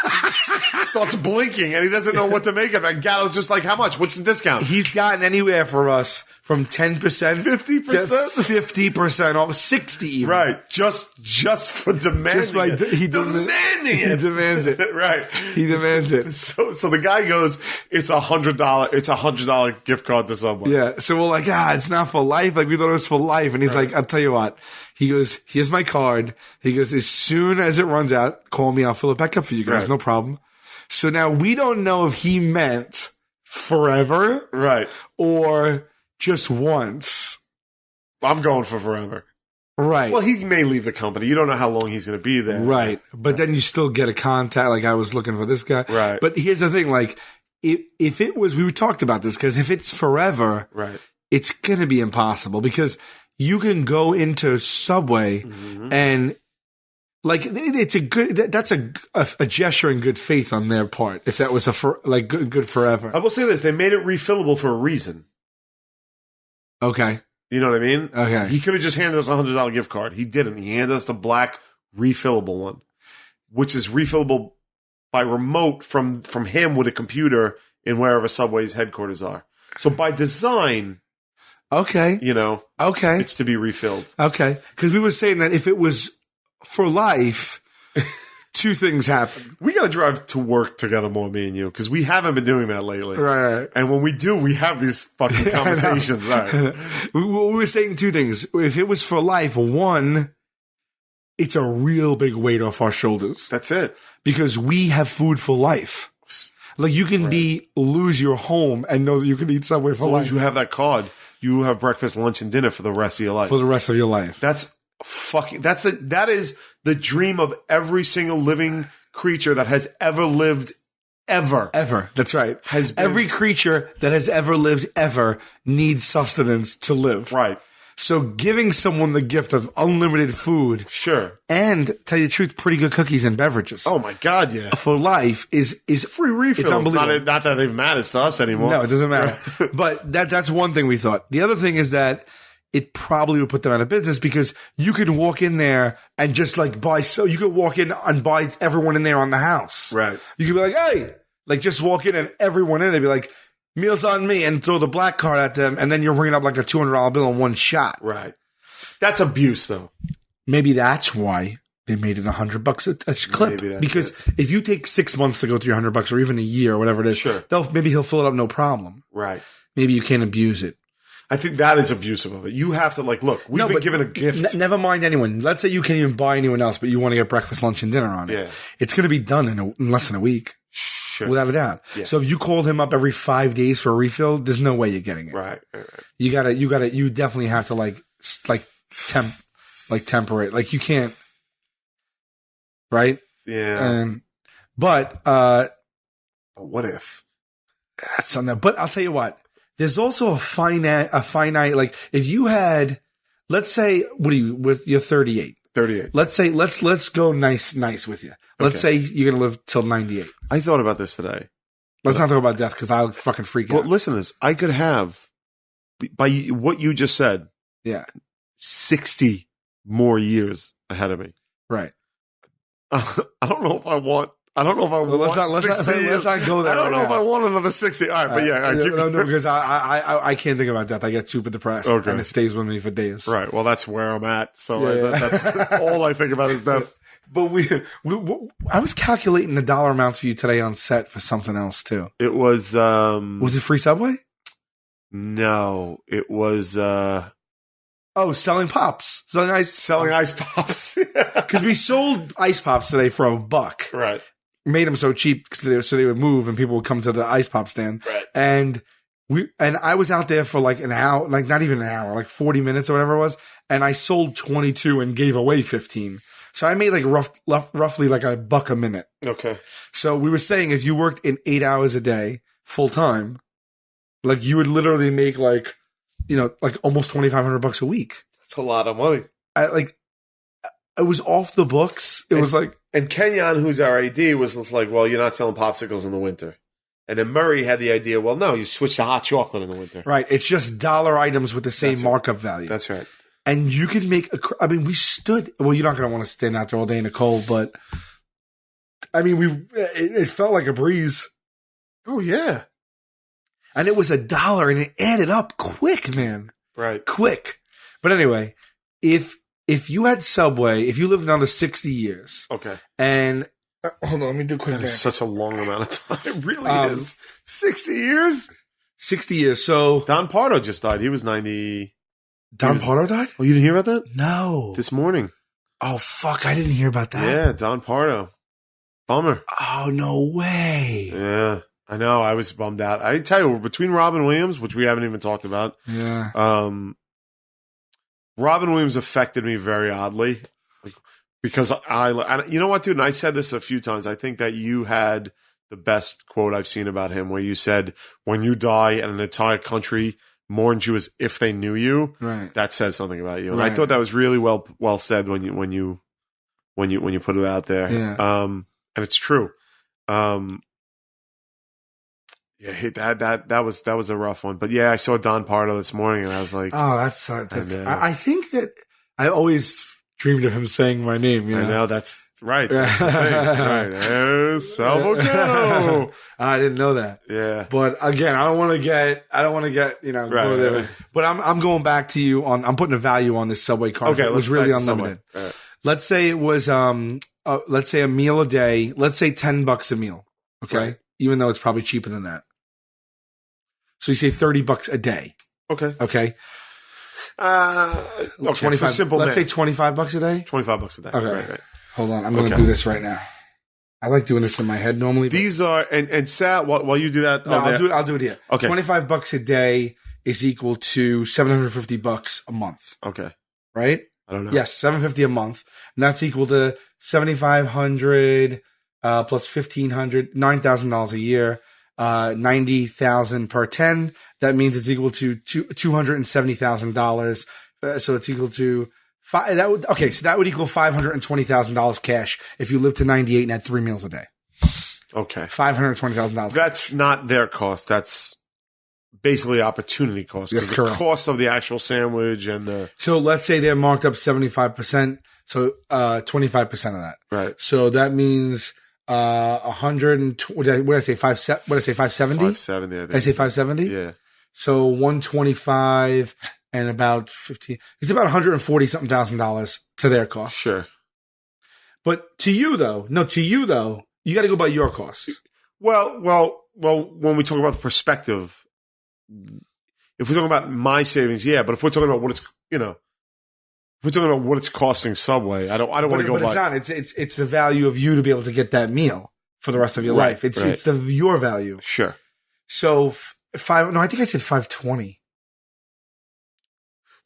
starts blinking and he doesn't know what to make of it. And Gatto's just like, how much? What's the discount? He's gotten anywhere for us from 10%, 50%, 50%, almost 60 even. Right. Just for demanding it. He demands it. Right. He demands it. So the guy goes, it's $100 gift card to someone. Yeah. So we're like, it's not for life. Like we thought it was for life. And he's like, I'll tell you what. He goes, here's my card. He goes, as soon as it runs out, call me. I'll fill it back up for you guys. Right. No problem. So now we don't know if he meant forever. Right. Or just once. I'm going for forever. Right. Well, he may leave the company. You don't know how long he's going to be there. Right. But then you still get a contact. Like I was looking for this guy. Right. But here's the thing. Like if it was, we talked about this because if it's forever, right, it's going to be impossible because you can go into Subway and like it's that's a gesture in good faith on their part. If that was good forever. I will say this. They made it refillable for a reason. Okay. You know what I mean? Okay. He could have just handed us a $100 gift card. He didn't. He handed us the black refillable one, which is refillable by remote from him with a computer in wherever Subway's headquarters are. So by design, okay, okay, it's to be refilled. Okay, because we were saying that if it was for life, two things happen. We got to drive to work together more, me and you, because we haven't been doing that lately. Right. And when we do, we have these fucking conversations. All right. We were saying two things. If it was for life, one, it's a real big weight off our shoulders. That's it. Because we have food for life. Like you can lose your home and know that you can eat Subway for life. As long as you have that card, you have breakfast, lunch, and dinner for the rest of your life. For the rest of your life. That is the dream of every single living creature that has ever lived ever. That's right. Every creature that has ever lived ever needs sustenance to live. Right. So giving someone the gift of unlimited food. Sure. And tell you the truth, pretty good cookies and beverages. Oh my God, yeah. For life is free refills. It's unbelievable. Not that it even matters to us anymore. No, it doesn't matter. But that's one thing we thought. The other thing is that it probably would put them out of business because you could walk in there and just like you could walk in and buy everyone in there on the house. Right. You could be like, hey, like just walk in and everyone in, they'd be like, meals on me, and throw the black card at them. And then you're ringing up like a $200 bill in one shot. Right. That's abuse though. Maybe that's why they made it $100 a clip. Because if you take 6 months to go through $100 or even a year or whatever it is, sure, maybe he'll fill it up no problem. Right. Maybe you can't abuse it. I think that is abusive of it. You have to look, we've been given a gift. Never mind anyone. Let's say you can't even buy anyone else, but you want to get breakfast, lunch, and dinner on it. Yeah. It's going to be done in less than a week. Sure. Without a doubt. Yeah. So if you called him up every 5 days for a refill, there's no way you're getting it. Right. You definitely have to like temperate. Like you can't, right? Yeah. But What if? that's something. But I'll tell you what. There's also a finite. Like if you had, let's say, what are you with? You're 38. 38. Let's say let's go nice with you. Let's say you're gonna live till 98. I thought about this today. Let's not talk about death because I'll fucking freak out. Well, listen to this. I could have, by what you just said, 60 more years ahead of me. Right. I don't know if I want. I don't know if I want 60 years. Let's not go there. I don't know right if now. I want another 60. All right, but no, because I can't think about death. I get super depressed, and it stays with me for days. Right. Well, that's where I'm at. So that's all I think about is death. But I was calculating the dollar amounts for you today on set for something else too. It was. Was it free Subway? No, it was. Selling pops, selling ice pops. Because we sold ice pops today for $1. Right. Made them so cheap so they would move and people would come to the ice pop stand. Right. And I was out there for like an hour, like not even an hour, like 40 minutes or whatever it was. And I sold 22 and gave away 15. So I made like roughly like $1 a minute. Okay. So we were saying if you worked in 8 hours a day full time, like you would literally make like, like almost $2,500 a week. That's a lot of money. It was off the books. It was like, and Kenyon, who's our AD, was just like, well, you're not selling popsicles in the winter. And then Murray had the idea, well, no, you switch to hot chocolate in the winter. Right. It's just dollar items with the same markup value. That's right. And you could make we stood, well, you're not going to want to stand out there all day in the cold, but I mean, it felt like a breeze. Oh, yeah. And it was $1 and it added up quick, man. Right. Quick. But anyway, if you had Subway, if you lived another 60 years. Okay. And hold on, let me do a quick math. That is such a long amount of time. It really is. 60 years? 60 years. So Don Pardo just died. He was 90. Don Pardo died? Oh, you didn't hear about that? No. This morning. Oh, fuck. I didn't hear about that. Yeah, Don Pardo. Bummer. Oh, no way. Yeah. I know. I was bummed out. I tell you, between Robin Williams, which we haven't even talked about. Yeah. Robin Williams affected me very oddly because you know what, dude? And I said this a few times. I think that you had the best quote I've seen about him where you said, when you die and an entire country mourns you as if they knew you, right, that says something about you. And right. I thought that was really well said when you put it out there. Yeah. And it's true. Yeah, that was a rough one. But yeah, I saw Don Pardo this morning and I was like, oh, that's I think that I always dreamed of him saying my name. I know, that's right. That's the thing. Right. Salvo. I didn't know that. Yeah. But again, I don't want to get, go there. Right. But I'm going back to you I'm putting a value on this Subway card. Okay. It was really unlimited. Right. Let's say it was, let's say a meal a day. Let's say $10 a meal. Okay. Right. Even though it's probably cheaper than that. So you say $30 a day. Okay. Okay. Okay. 25. Simple. Let's say $25 a day. $25 a day. Okay. Right. Hold on. I'm going to do this right now. I like doing this in my head normally. These are and Sal, while you do that, no, I'll do it here. Okay. $25 a day is equal to $750 a month. Okay. Right? I don't know. Yes, $750 a month, and that's equal to $7,500 plus $1,500, $9,000 a year. 90,000 per 10. That means it's equal to $270,000. So it's equal to so that would equal $520,000 cash if you live to 98 and had 3 meals a day. Okay. $520,000. That's not their cost. That's basically opportunity cost. That's correct. The cost of the actual sandwich and the. So let's say they're marked up 75%. So, 25% of that. Right. So that means, 120, what did I say? 570? 570. Did I say 570? Yeah. So 125 and about 15. It's about $140 something $1,000 to their cost. Sure. But to you though, you got to go by your cost. Well, when we talk about the perspective, if we're talking about my savings, yeah, but if we're talking about what it's, if we're talking about what it's costing Subway, I don't want to go by. But it's not. It's the value of you to be able to get that meal for the rest of your life. It's your value. Sure. So I think I said 520.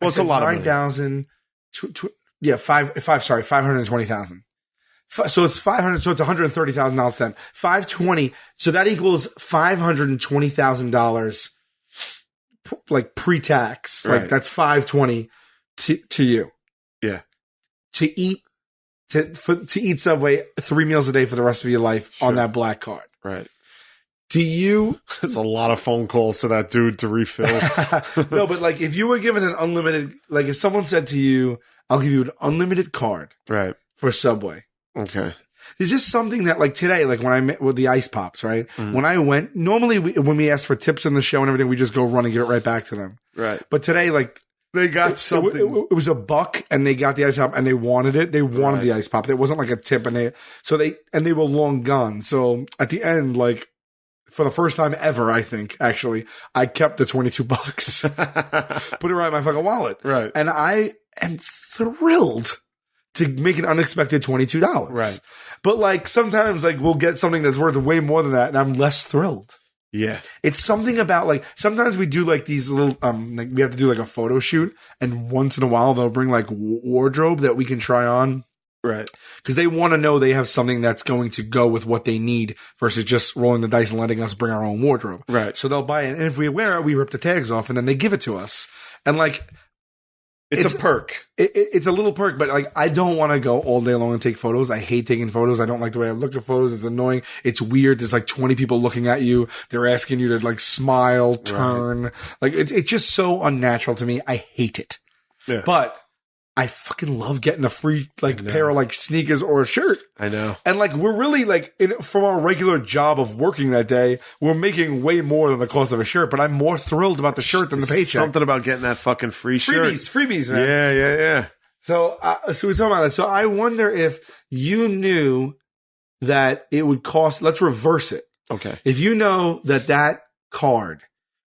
Well, it's a lot of money. 9,000 520,000. So it's 500. So it's $130,000 to them. 520. So that equals $520,000, like pre-tax. Right. Like that's 520 to you. Yeah. To eat Subway 3 meals a day for the rest of your life on that black card. Right. Do you? That's a lot of phone calls to that dude to refill. No, but like if you were given an unlimited, like if someone said to you, "I'll give you an unlimited card," right, for Subway. Okay. There's just something that, like today, like when I met with the ice pops, right? When I went, normally when we ask for tips in the show and everything, we just go run and give it right back to them. Right. But today, like they got something. It was $1 and they got the ice pop and they wanted it. They wanted the ice pop. It wasn't like a tip and they were long gone. So at the end, like for the first time ever, I think actually, I kept the $22, put it right in my fucking wallet. Right. And I am thrilled to make an unexpected $22. Right. But like sometimes like we'll get something that's worth way more than that and I'm less thrilled. Yeah. It's something about like sometimes we do like these little like we have to do like a photo shoot and once in a while they'll bring like wardrobe that we can try on. Right. Because they want to know they have something that's going to go with what they need versus just rolling the dice and letting us bring our own wardrobe. Right. So they'll buy it and if we wear it, we rip the tags off and then they give it to us. And like It's a perk. It's a little perk, but like I don't want to go all day long and take photos. I hate taking photos. I don't like the way I look at photos. It's annoying. It's weird. There's like 20 people looking at you. They're asking you to like smile, turn. Right. Like it's just so unnatural to me. I hate it. Yeah. But I fucking love getting a free like pair of like sneakers or a shirt. I know. And like we're really like from our regular job of working that day, we're making way more than the cost of a shirt. But I'm more thrilled about the shirt than the paycheck. Something about getting that fucking free shirt. Freebies, man. Yeah. So we're talking about that. So I wonder if you knew that it would cost. Let's reverse it. Okay. If you know that card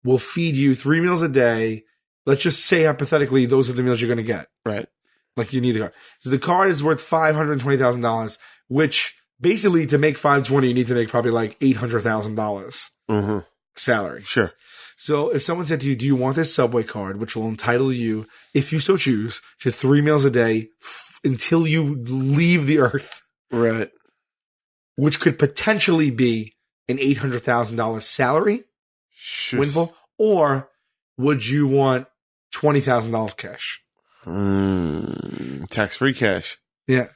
will feed you 3 meals a day, let's just say hypothetically those are the meals you're going to get. Right. Like you need the card. So the card is worth $520,000, which basically to make 520, you need to make probably like $800,000 salary. Sure. So if someone said to you, do you want this Subway card, which will entitle you, if you so choose, to 3 meals a day until you leave the earth. Right. Which could potentially be an $800,000 salary windfall, or would you want $20,000 cash? Tax-free cash. Yeah.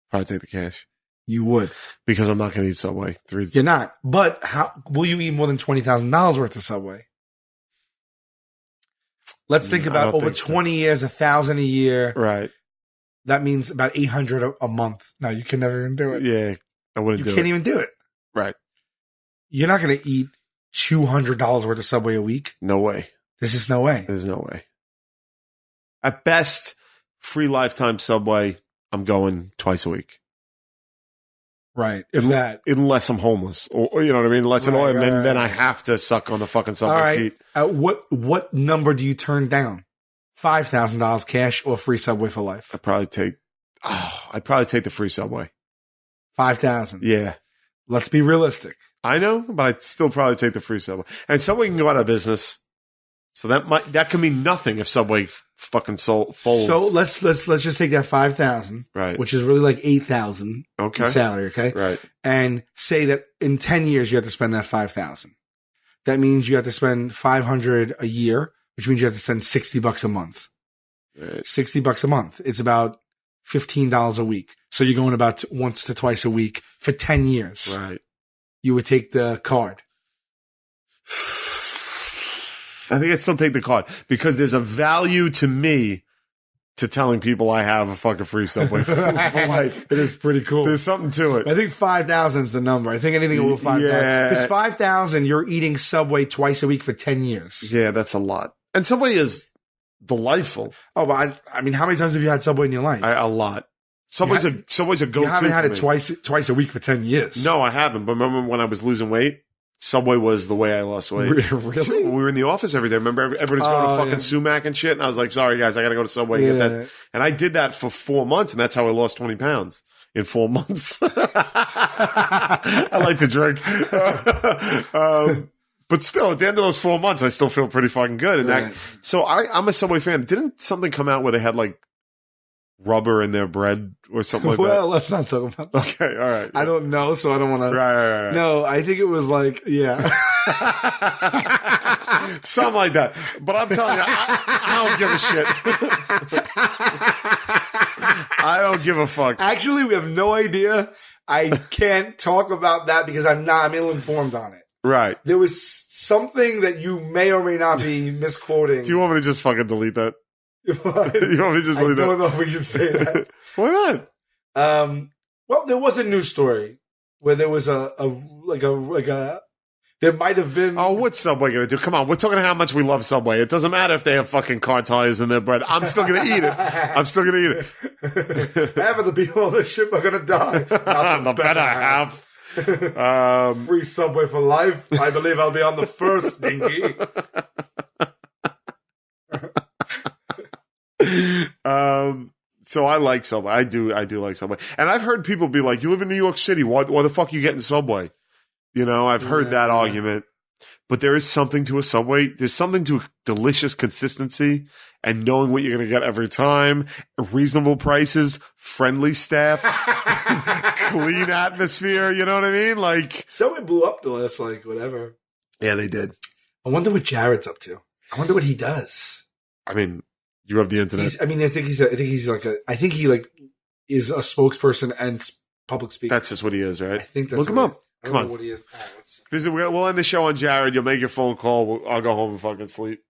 Probably take the cash. You would. Because I'm not going to eat Subway. You're not. But how will you eat more than $20,000 worth of Subway? Let's think about over 20 years, 1,000 a year. Right. That means about 800 a month. No, you can never even do it. Yeah, I wouldn't do it. You can't even do it. Right. You're not going to eat $200 worth of Subway a week. No way. There's just no way. There's no way. At best, free lifetime Subway, I'm going twice a week. Right. If that. Unless I'm homeless. Or you know what I mean? Unless then I have to suck on the fucking Subway teeth. What number do you turn down? $5,000 cash or free Subway for life? I'd probably take the free Subway. 5,000. Yeah. Let's be realistic. I know, but I'd still probably take the free Subway. And Subway can go out of business. So that can mean nothing if Subway fucking folds. So let's just take that 5,000, right, which is really like 8,000 salary, okay? Right. And say that in 10 years you have to spend that 5,000. That means you have to spend 500 a year, which means you have to spend $60 a month. Right. $60 a month. It's about $15 a week. So you're going about once to twice a week for 10 years. Right. You would take the card. I think I'd still take the card because there's a value to me to telling people I have a fucking free Subway for life. It is pretty cool. There's something to it. I think 5,000 is the number. I think anything over 5,000. Yeah. Because 5,000, you're eating Subway twice a week for 10 years. Yeah, that's a lot. And Subway is delightful. Oh, but I mean, how many times have you had Subway in your life? A lot. Subway's a go-to. You haven't had it twice a week for 10 years. No, I haven't. But remember when I was losing weight? Subway was the way I lost weight. Really? When we were in the office every day. Remember, everybody's going to fucking sumac and shit. And I was like, sorry, guys, I got to go to Subway and get that. And I did that for 4 months. And that's how I lost 20 pounds in 4 months. I like to drink. But still, at the end of those 4 months, I still feel pretty fucking good. And Right. so I'm a Subway fan. Didn't something come out where they had like rubber in their bread or something like Well, let's not talk about that. that? Okay, all right. I don't know, so I don't want to. Right. No, I think it was like, yeah. Something like that. But I'm telling you, I don't give a shit. I don't give a fuck. Actually, we have no idea. I can't talk about that because I'm ill-informed on it. Right. There was something that you may or may not be misquoting. Do you want me to just fucking delete that? What? You want me to just I delete don't that? know if we should say that. Why not? Well, there was a news story where there was a there might have been. Oh, what's Subway going to do? Come on, we're talking how much we love Subway. It doesn't matter if they have fucking car tires in their bread. I'm still going to eat it. I'm still going to eat it. Half of the people on the ship are going to die. Not the better half. Free Subway for life. I believe I'll be on the first dinghy. So I like Subway. I do like Subway. And I've heard people be like, you live in New York City. Why the fuck are you getting Subway? You know, I've heard that argument. But there is something to a Subway. There's something to a delicious consistency and knowing what you're going to get every time. Reasonable prices, friendly staff, clean atmosphere. You know what I mean? Like, Subway blew up the last, whatever. Yeah, they did. I wonder what Jared's up to. I wonder what he does. I mean, you have the internet. I think he is a spokesperson and public speaker. That's just what he is, right? I think that's Look him up. I Come don't on. know what he is. We'll end the show on Jared. You'll make your phone call. I'll go home and fucking sleep.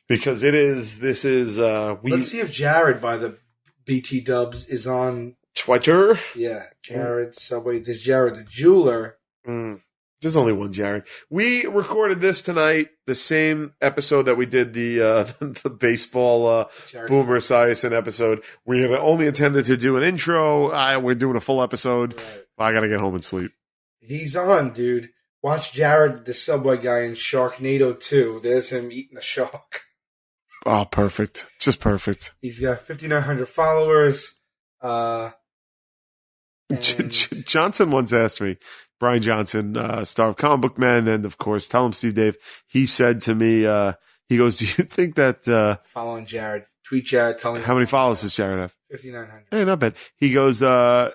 Because let's see if Jared by the BT Dubs is on Twitter. Yeah, Jared Subway. There's Jared the jeweler. There's only one Jared. We recorded this tonight, the same episode that we did the baseball Boomer Esiason episode. We had only intended to do an intro. We're doing a full episode. Right. I got to get home and sleep. He's on, dude. Watch Jared, the Subway guy, in Sharknado 2. There's him eating the shark. Oh, perfect. Just perfect. He's got 5,900 followers. Johnson once asked me, Brian Johnson, star of Comic Book Men, and of course, tell him Steve Dave. He said to me, he goes, "Do you think that following Jared, tweet Jared, tell him how many followers does Jared have? 5,900. Hey, not bad." He goes, "Do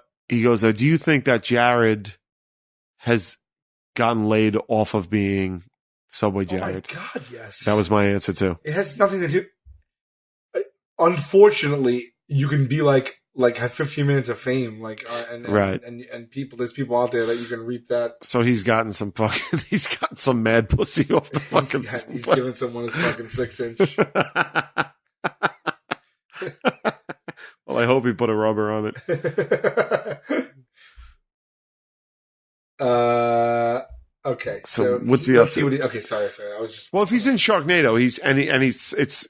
you think that Jared has gotten laid off of being Subway Jared?" Oh my God, yes. That was my answer too. It has nothing to do. Unfortunately, you can be like have 15 minutes of fame, right? And people, there's people out there that you can reap that. So he's gotten some mad pussy off the fucking. He's giving someone his fucking 6-inch. Well, I hope he put a rubber on it. Okay. So what's he up to? Okay, sorry. I was just. Well, if he's in Sharknado, it's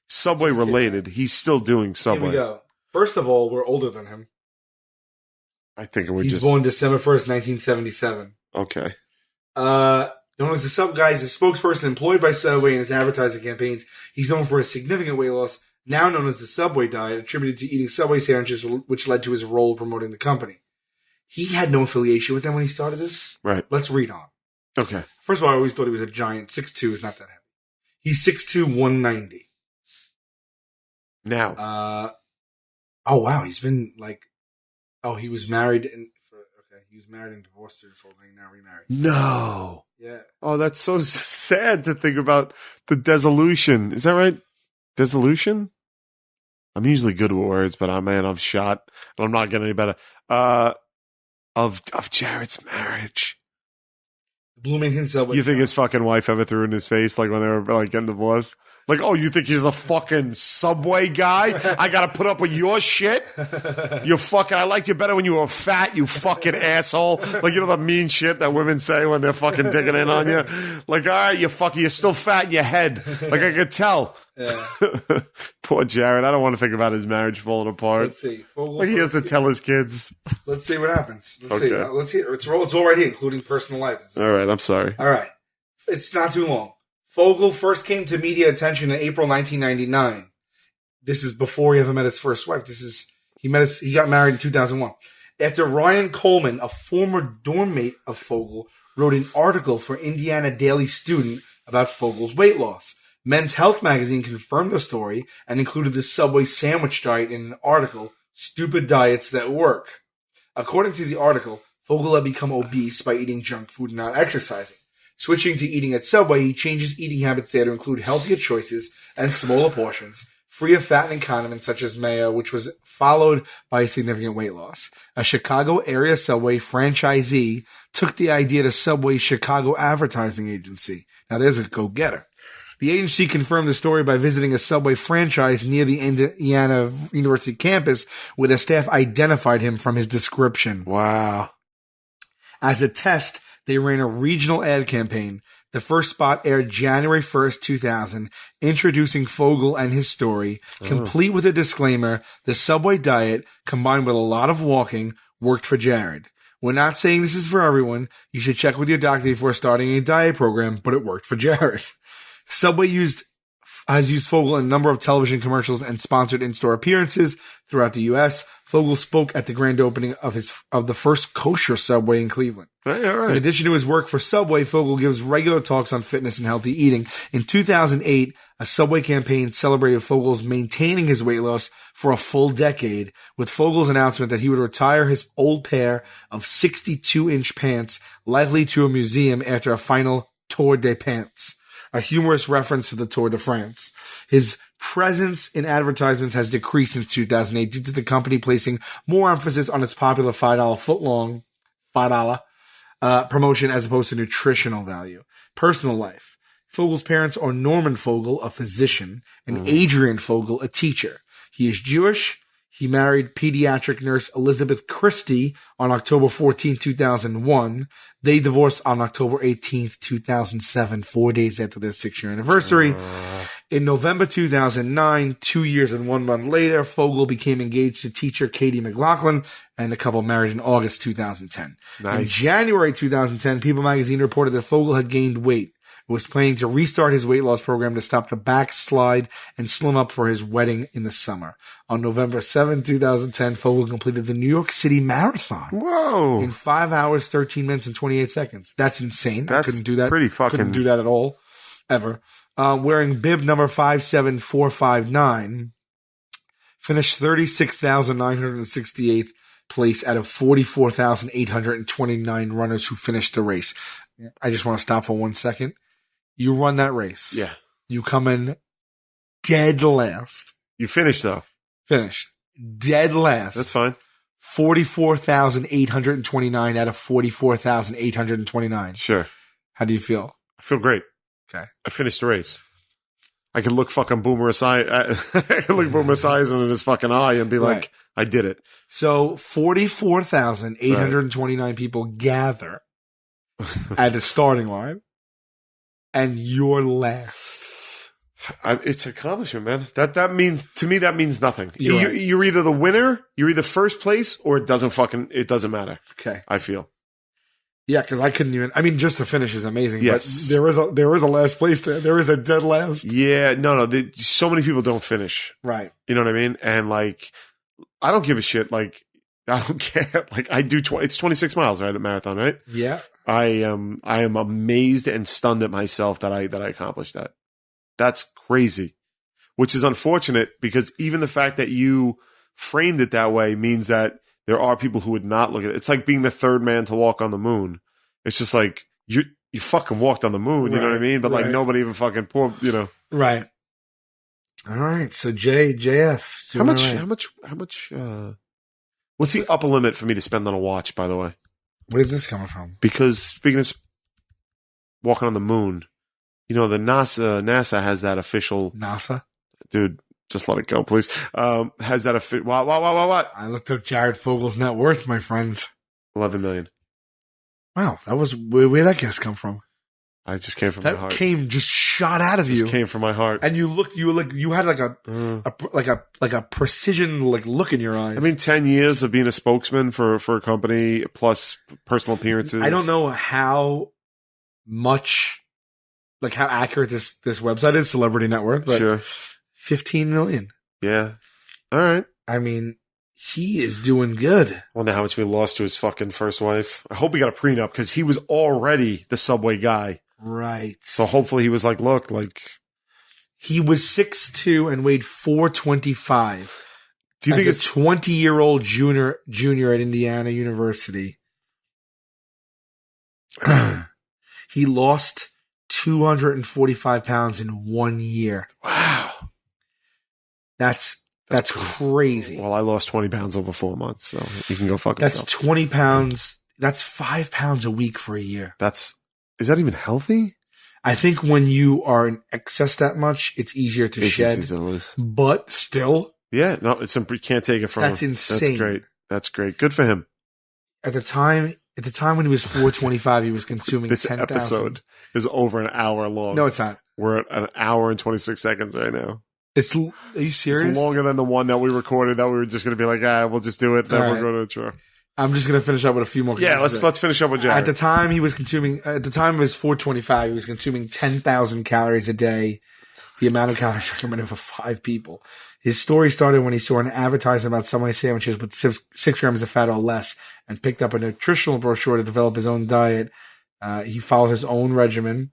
Subway related. He's still doing Subway. Here we go. First of all, we're older than him. I think it would He's born December 1st, 1977. Okay. Known as the Sub Guy, he's a spokesperson employed by Subway in his advertising campaigns. He's known for his significant weight loss, now known as the Subway diet, attributed to eating Subway sandwiches, which led to his role promoting the company. He had no affiliation with them when he started this. Right. Let's read on. Okay. First of all, I always thought he was a giant. 6'2" is not that heavy. He's 6'2", 190. Now. Oh wow, he's been he was married he was married and divorced through this whole thing, now remarried. No. Yeah. Oh, that's so sad to think about the dissolution. Is that right? Dissolution? I'm usually good with words, but I'm shot and I'm not getting any better. Of Jared's marriage. Bloomington Subway. You think his fucking wife ever threw in his face when they were getting divorced? Oh, you think he's the fucking Subway guy? I gotta put up with your shit? I liked you better when you were fat, you fucking asshole. The mean shit that women say when they're fucking digging in on you. All right, you're still fat in your head. I could tell. Yeah. Poor Jared. I don't want to think about his marriage falling apart. Let's see. He has to tell his kids. Let's see what happens. Let's Okay. see. Let's see. It's all right here, including personal life. All right, I'm sorry. All right. It's not too long. Fogel first came to media attention in April 1999. This is before he ever met his first wife. He got married in 2001. after Ryan Coleman, a former dorm mate of Fogel, wrote an article for Indiana Daily Student about Fogel's weight loss. Men's Health magazine confirmed the story and included the Subway sandwich diet in an article, Stupid Diets That Work. According to the article, Fogel had become obese by eating junk food and not exercising. Switching to eating at Subway, he changed his eating habits there to include healthier choices and smaller portions, free of fattening condiments such as mayo, which was followed by a significant weight loss. A Chicago area Subway franchisee took the idea to Subway's Chicago advertising agency. Now there's a go-getter. The agency confirmed the story by visiting a Subway franchise near the Indiana University campus, where the staff identified him from his description. Wow. As a test, they ran a regional ad campaign. The first spot aired January 1st, 2000, introducing Fogel and his story, complete with a disclaimer: the Subway diet, combined with a lot of walking, worked for Jared. We're not saying this is for everyone. You should check with your doctor before starting a diet program, but it worked for Jared. Subway has used Fogel in a number of television commercials and sponsored in-store appearances throughout the U.S. Fogel spoke at the grand opening of the first kosher Subway in Cleveland. Right. In addition to his work for Subway, Fogel gives regular talks on fitness and healthy eating. In 2008, a Subway campaign celebrated Fogel's maintaining his weight loss for a full decade, with Fogel's announcement that he would retire his old pair of 62-inch pants, likely to a museum after a final Tour de Pants, a humorous reference to the Tour de France. His presence in advertisements has decreased since 2008 due to the company placing more emphasis on its popular $5 footlong promotion as opposed to nutritional value. Personal life. Fogel's parents are Norman Fogel, a physician, and Adrian Fogel, a teacher. He is Jewish. He married pediatric nurse Elizabeth Christie on October 14, 2001. They divorced on October 18, 2007, 4 days after their 6-year anniversary. In November 2009, 2 years and 1 month later, Fogel became engaged to teacher Katie McLaughlin, and the couple married in August 2010. Nice. In January 2010, People magazine reported that Fogel had gained weight, was planning to restart his weight loss program to stop the backslide and slim up for his wedding in the summer. On November 7, 2010, Fogel completed the New York City Marathon. Whoa. In 5 hours, 13 minutes, and 28 seconds. That's insane. That's I couldn't do that. pretty fucking... Couldn't do that at all. Ever. Wearing bib number 57459, finished 36,968th place out of 44,829 runners who finished the race. I just want to stop for 1 second. You run that race. Yeah. You come in dead last. You finished, though. Finish. Dead last. That's fine. 44,829 out of 44,829. Sure. How do you feel? I feel great. Okay. I finished the race. I could look fucking Boomer Esiason in his fucking eye and be like, Right. I did it. So 44,829 people gather at the starting line, and you're last. It's an accomplishment, man. That means, to me, that means nothing. You're right. You're either the winner, you're either first place, or it doesn't matter. Okay. I feel. Yeah, because I couldn't even. I mean, just the finish is amazing. Yes. But there is a last place there. There is a dead last. Yeah, no. So many people don't finish. Right. You know what I mean? And like, I don't give a shit. Like, I don't care. Like, I do. It's 26 miles, right? A marathon, right? Yeah. I am amazed and stunned at myself that I accomplished that. That's crazy, which is unfortunate because even the fact that you framed it that way means that there are people who would not look at it. It's like being the third man to walk on the moon. It's just like you fucking walked on the moon, you know what I mean? But like nobody even fucking poured, you know. Right. All right. So JF. How much what's the upper limit for me to spend on a watch, by the way? Where's this coming from? Because speaking of walking on the moon, you know, the NASA has that official NASA? Dude, just let it go, please. Has that what? I looked up Jared Fogel's net worth, my friend. 11 million. Wow, that was where that guess come from. I just came from my heart. That came just shot out of you. Just came from my heart. And you had like a precision look in your eyes. I mean, 10 years of being a spokesman for a company plus personal appearances. I don't know how much, like how accurate this website is, Celebrity Net Worth, but sure. 15 million. Yeah. All right. I mean, He is doing good. Wonder how much we lost to his fucking first wife. I hope he got a prenup because he was already the Subway guy. Right. So hopefully he was like, look, like. He was 6'2" and weighed 425. Do you think it's 20-year-old junior at Indiana University? He lost 245 pounds in 1 year. Wow. That's crazy. Well, I lost 20 pounds over 4 months, so you can go fuck yourself. That's 20 pounds. That's 5 pounds a week for a year. Is that even healthy? I think when you are in excess that much, it's easier to shed. But still. Yeah, no, you can't take it from him. That's insane. That's great. Good for him. At the time when he was 425, he was consuming 10,000. This episode is over an hour long. No, it's not. We're at an hour and 26 seconds right now. Are you serious? It's longer than the one that we recorded that we were just going to be like, we'll just do it. Then we're going to intro. I'm just going to finish up with a few more. Yeah, let's finish up with Jared. At the time of his 425, he was consuming 10,000 calories a day, the amount of calories recommended for 5 people. His story started when he saw an advertisement about Subway sandwiches with 6 grams of fat or less and picked up a nutritional brochure to develop his own diet. He followed his own regimen,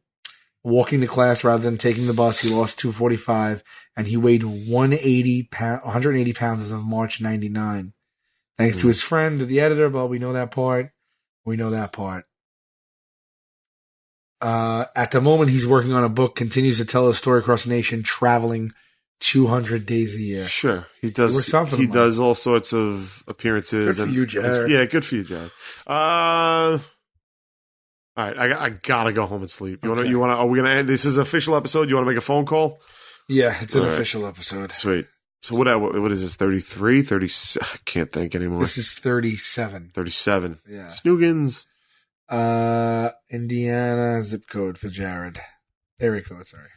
walking to class rather than taking the bus. He lost 245 and he weighed 180 pounds as of March 99. Thanks to his friend, the editor, but we know that part. At the moment, he's working on a book, continues to tell his story across the nation, traveling 200 days a year. Sure. He does all sorts of appearances. Good for you, Jared. Yeah, good for you, Jared. All right, I gotta go home and sleep. Are we gonna end? This is an official episode. You want to make a phone call? Yeah, it's an official episode. Sweet. So what is this, 33, 30? I can't think anymore. This is 37. 37. Yeah. Snoogans. Indiana zip code for Jared. Area code, sorry.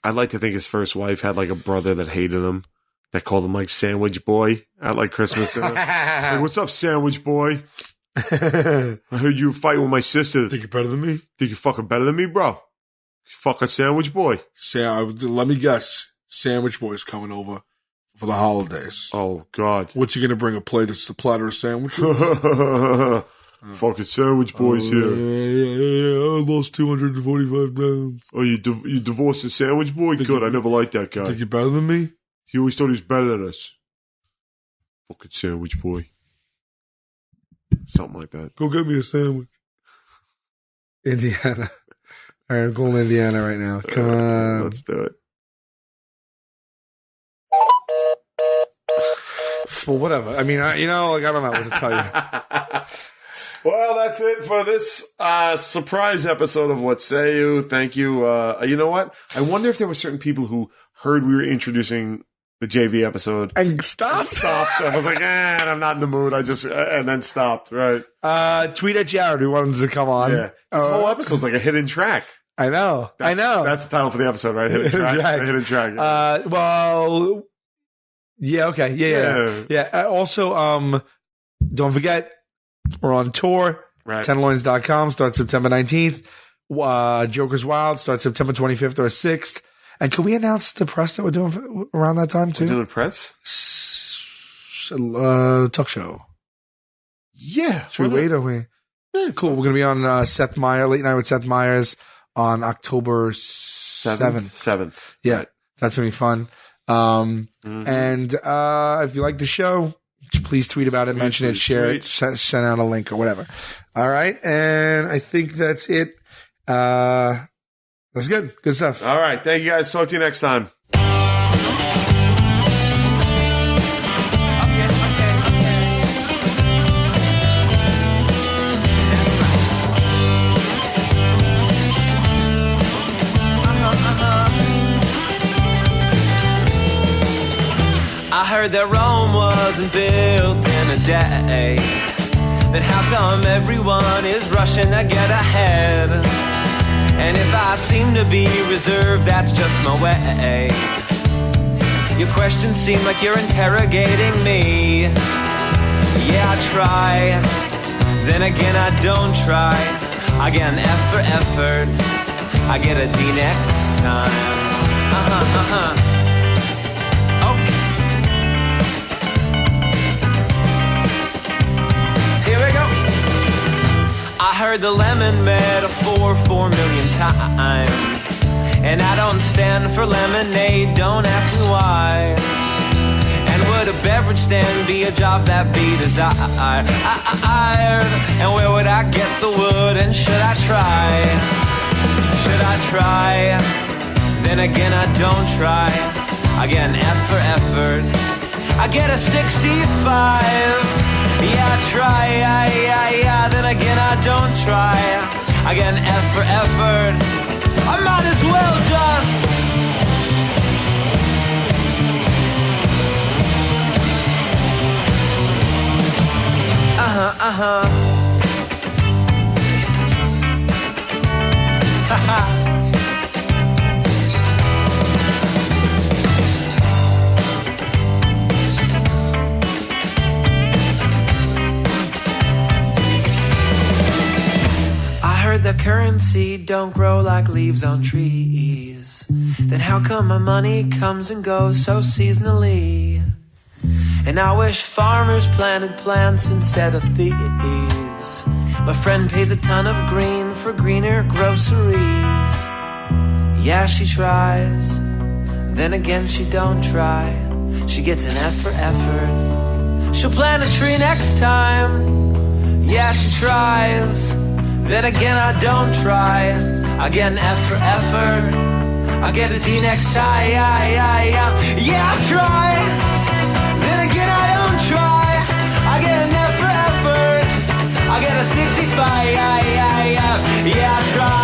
I'd like to think his first wife had like a brother that hated him, that called him like Sandwich Boy at like Christmas dinner. Like, what's up, Sandwich Boy? I heard you fighting with my sister. Think you're better than me? Think you're fucking better than me, bro? Fucking Sandwich Boy. Let me guess. Sandwich Boy's coming over for the holidays. Oh, God. What's he going to bring? A platter of sandwiches? Fucking Sandwich Boy's here. Yeah, I lost 245 pounds. Oh, you divorced the Sandwich Boy? Good, I never liked that guy. Think you're better than me? He always thought he was better than us. Fucking Sandwich Boy. Something like that. Go get me a sandwich. Indiana. All right, I'm going to Indiana right now. Come on. Let's do it. Well, whatever. I mean, I don't know what to tell you. Well, that's it for this surprise episode of What Say You. Thank you. You know what? I wonder if there were certain people who heard we were introducing the JV episode and stopped. I was like, I'm not in the mood. And then stopped. Right. Tweet at Jared who wanted to come on. Yeah. This whole episode's like a hidden track. I know. That's the title for the episode, right? Hidden track. Hidden track. Yeah. Well, yeah. Okay. Yeah. Also, don't forget, we're on tour. Right. Tenderloins.com starts September 19th. Joker's Wild starts September 25th or 6th. And can we announce the press that we're doing around that time too? We're doing press? Talk show. Yeah. Should we wait? Or we? Yeah, cool. We're going to be on Seth Meyers, Late Night with Seth Meyers on October 7th. 7th. Yeah. Right. That's going to be fun. And if you like the show, please tweet about it, mention it, share it, send out a link or whatever. All right. And I think that's it. That's good. Good stuff. All right. Thank you guys. Talk to you next time. I heard that Rome wasn't built in a day. Then how come everyone is rushing to get ahead? And if I seem to be reserved, that's just my way. Your questions seem like you're interrogating me. Yeah, I try. Then again, I don't try. I get an F for effort. I get a D next time. Okay. heard the lemon metaphor 4 million times, and I don't stand for lemonade, don't ask me why. And would a beverage stand be a job that be desired? And where would I get the wood, and should I try? Should I try? Then again I don't try. I get an F for effort, I get a 65. Yeah, I try, yeah, then again I don't try. I get an F for effort, I might as well just haha. The currency don't grow like leaves on trees. Then how come my money comes and goes so seasonally? And I wish farmers planted plants instead of thieves. My friend pays a ton of green for greener groceries. Yeah, she tries, then again she don't try. She gets an F for effort, she'll plant a tree next time. Yeah, she tries, then again I don't try. I get an F for effort, I get a D next time. Yeah, I try, then again I don't try. I get an F for effort, I get a 65. Yeah, I try.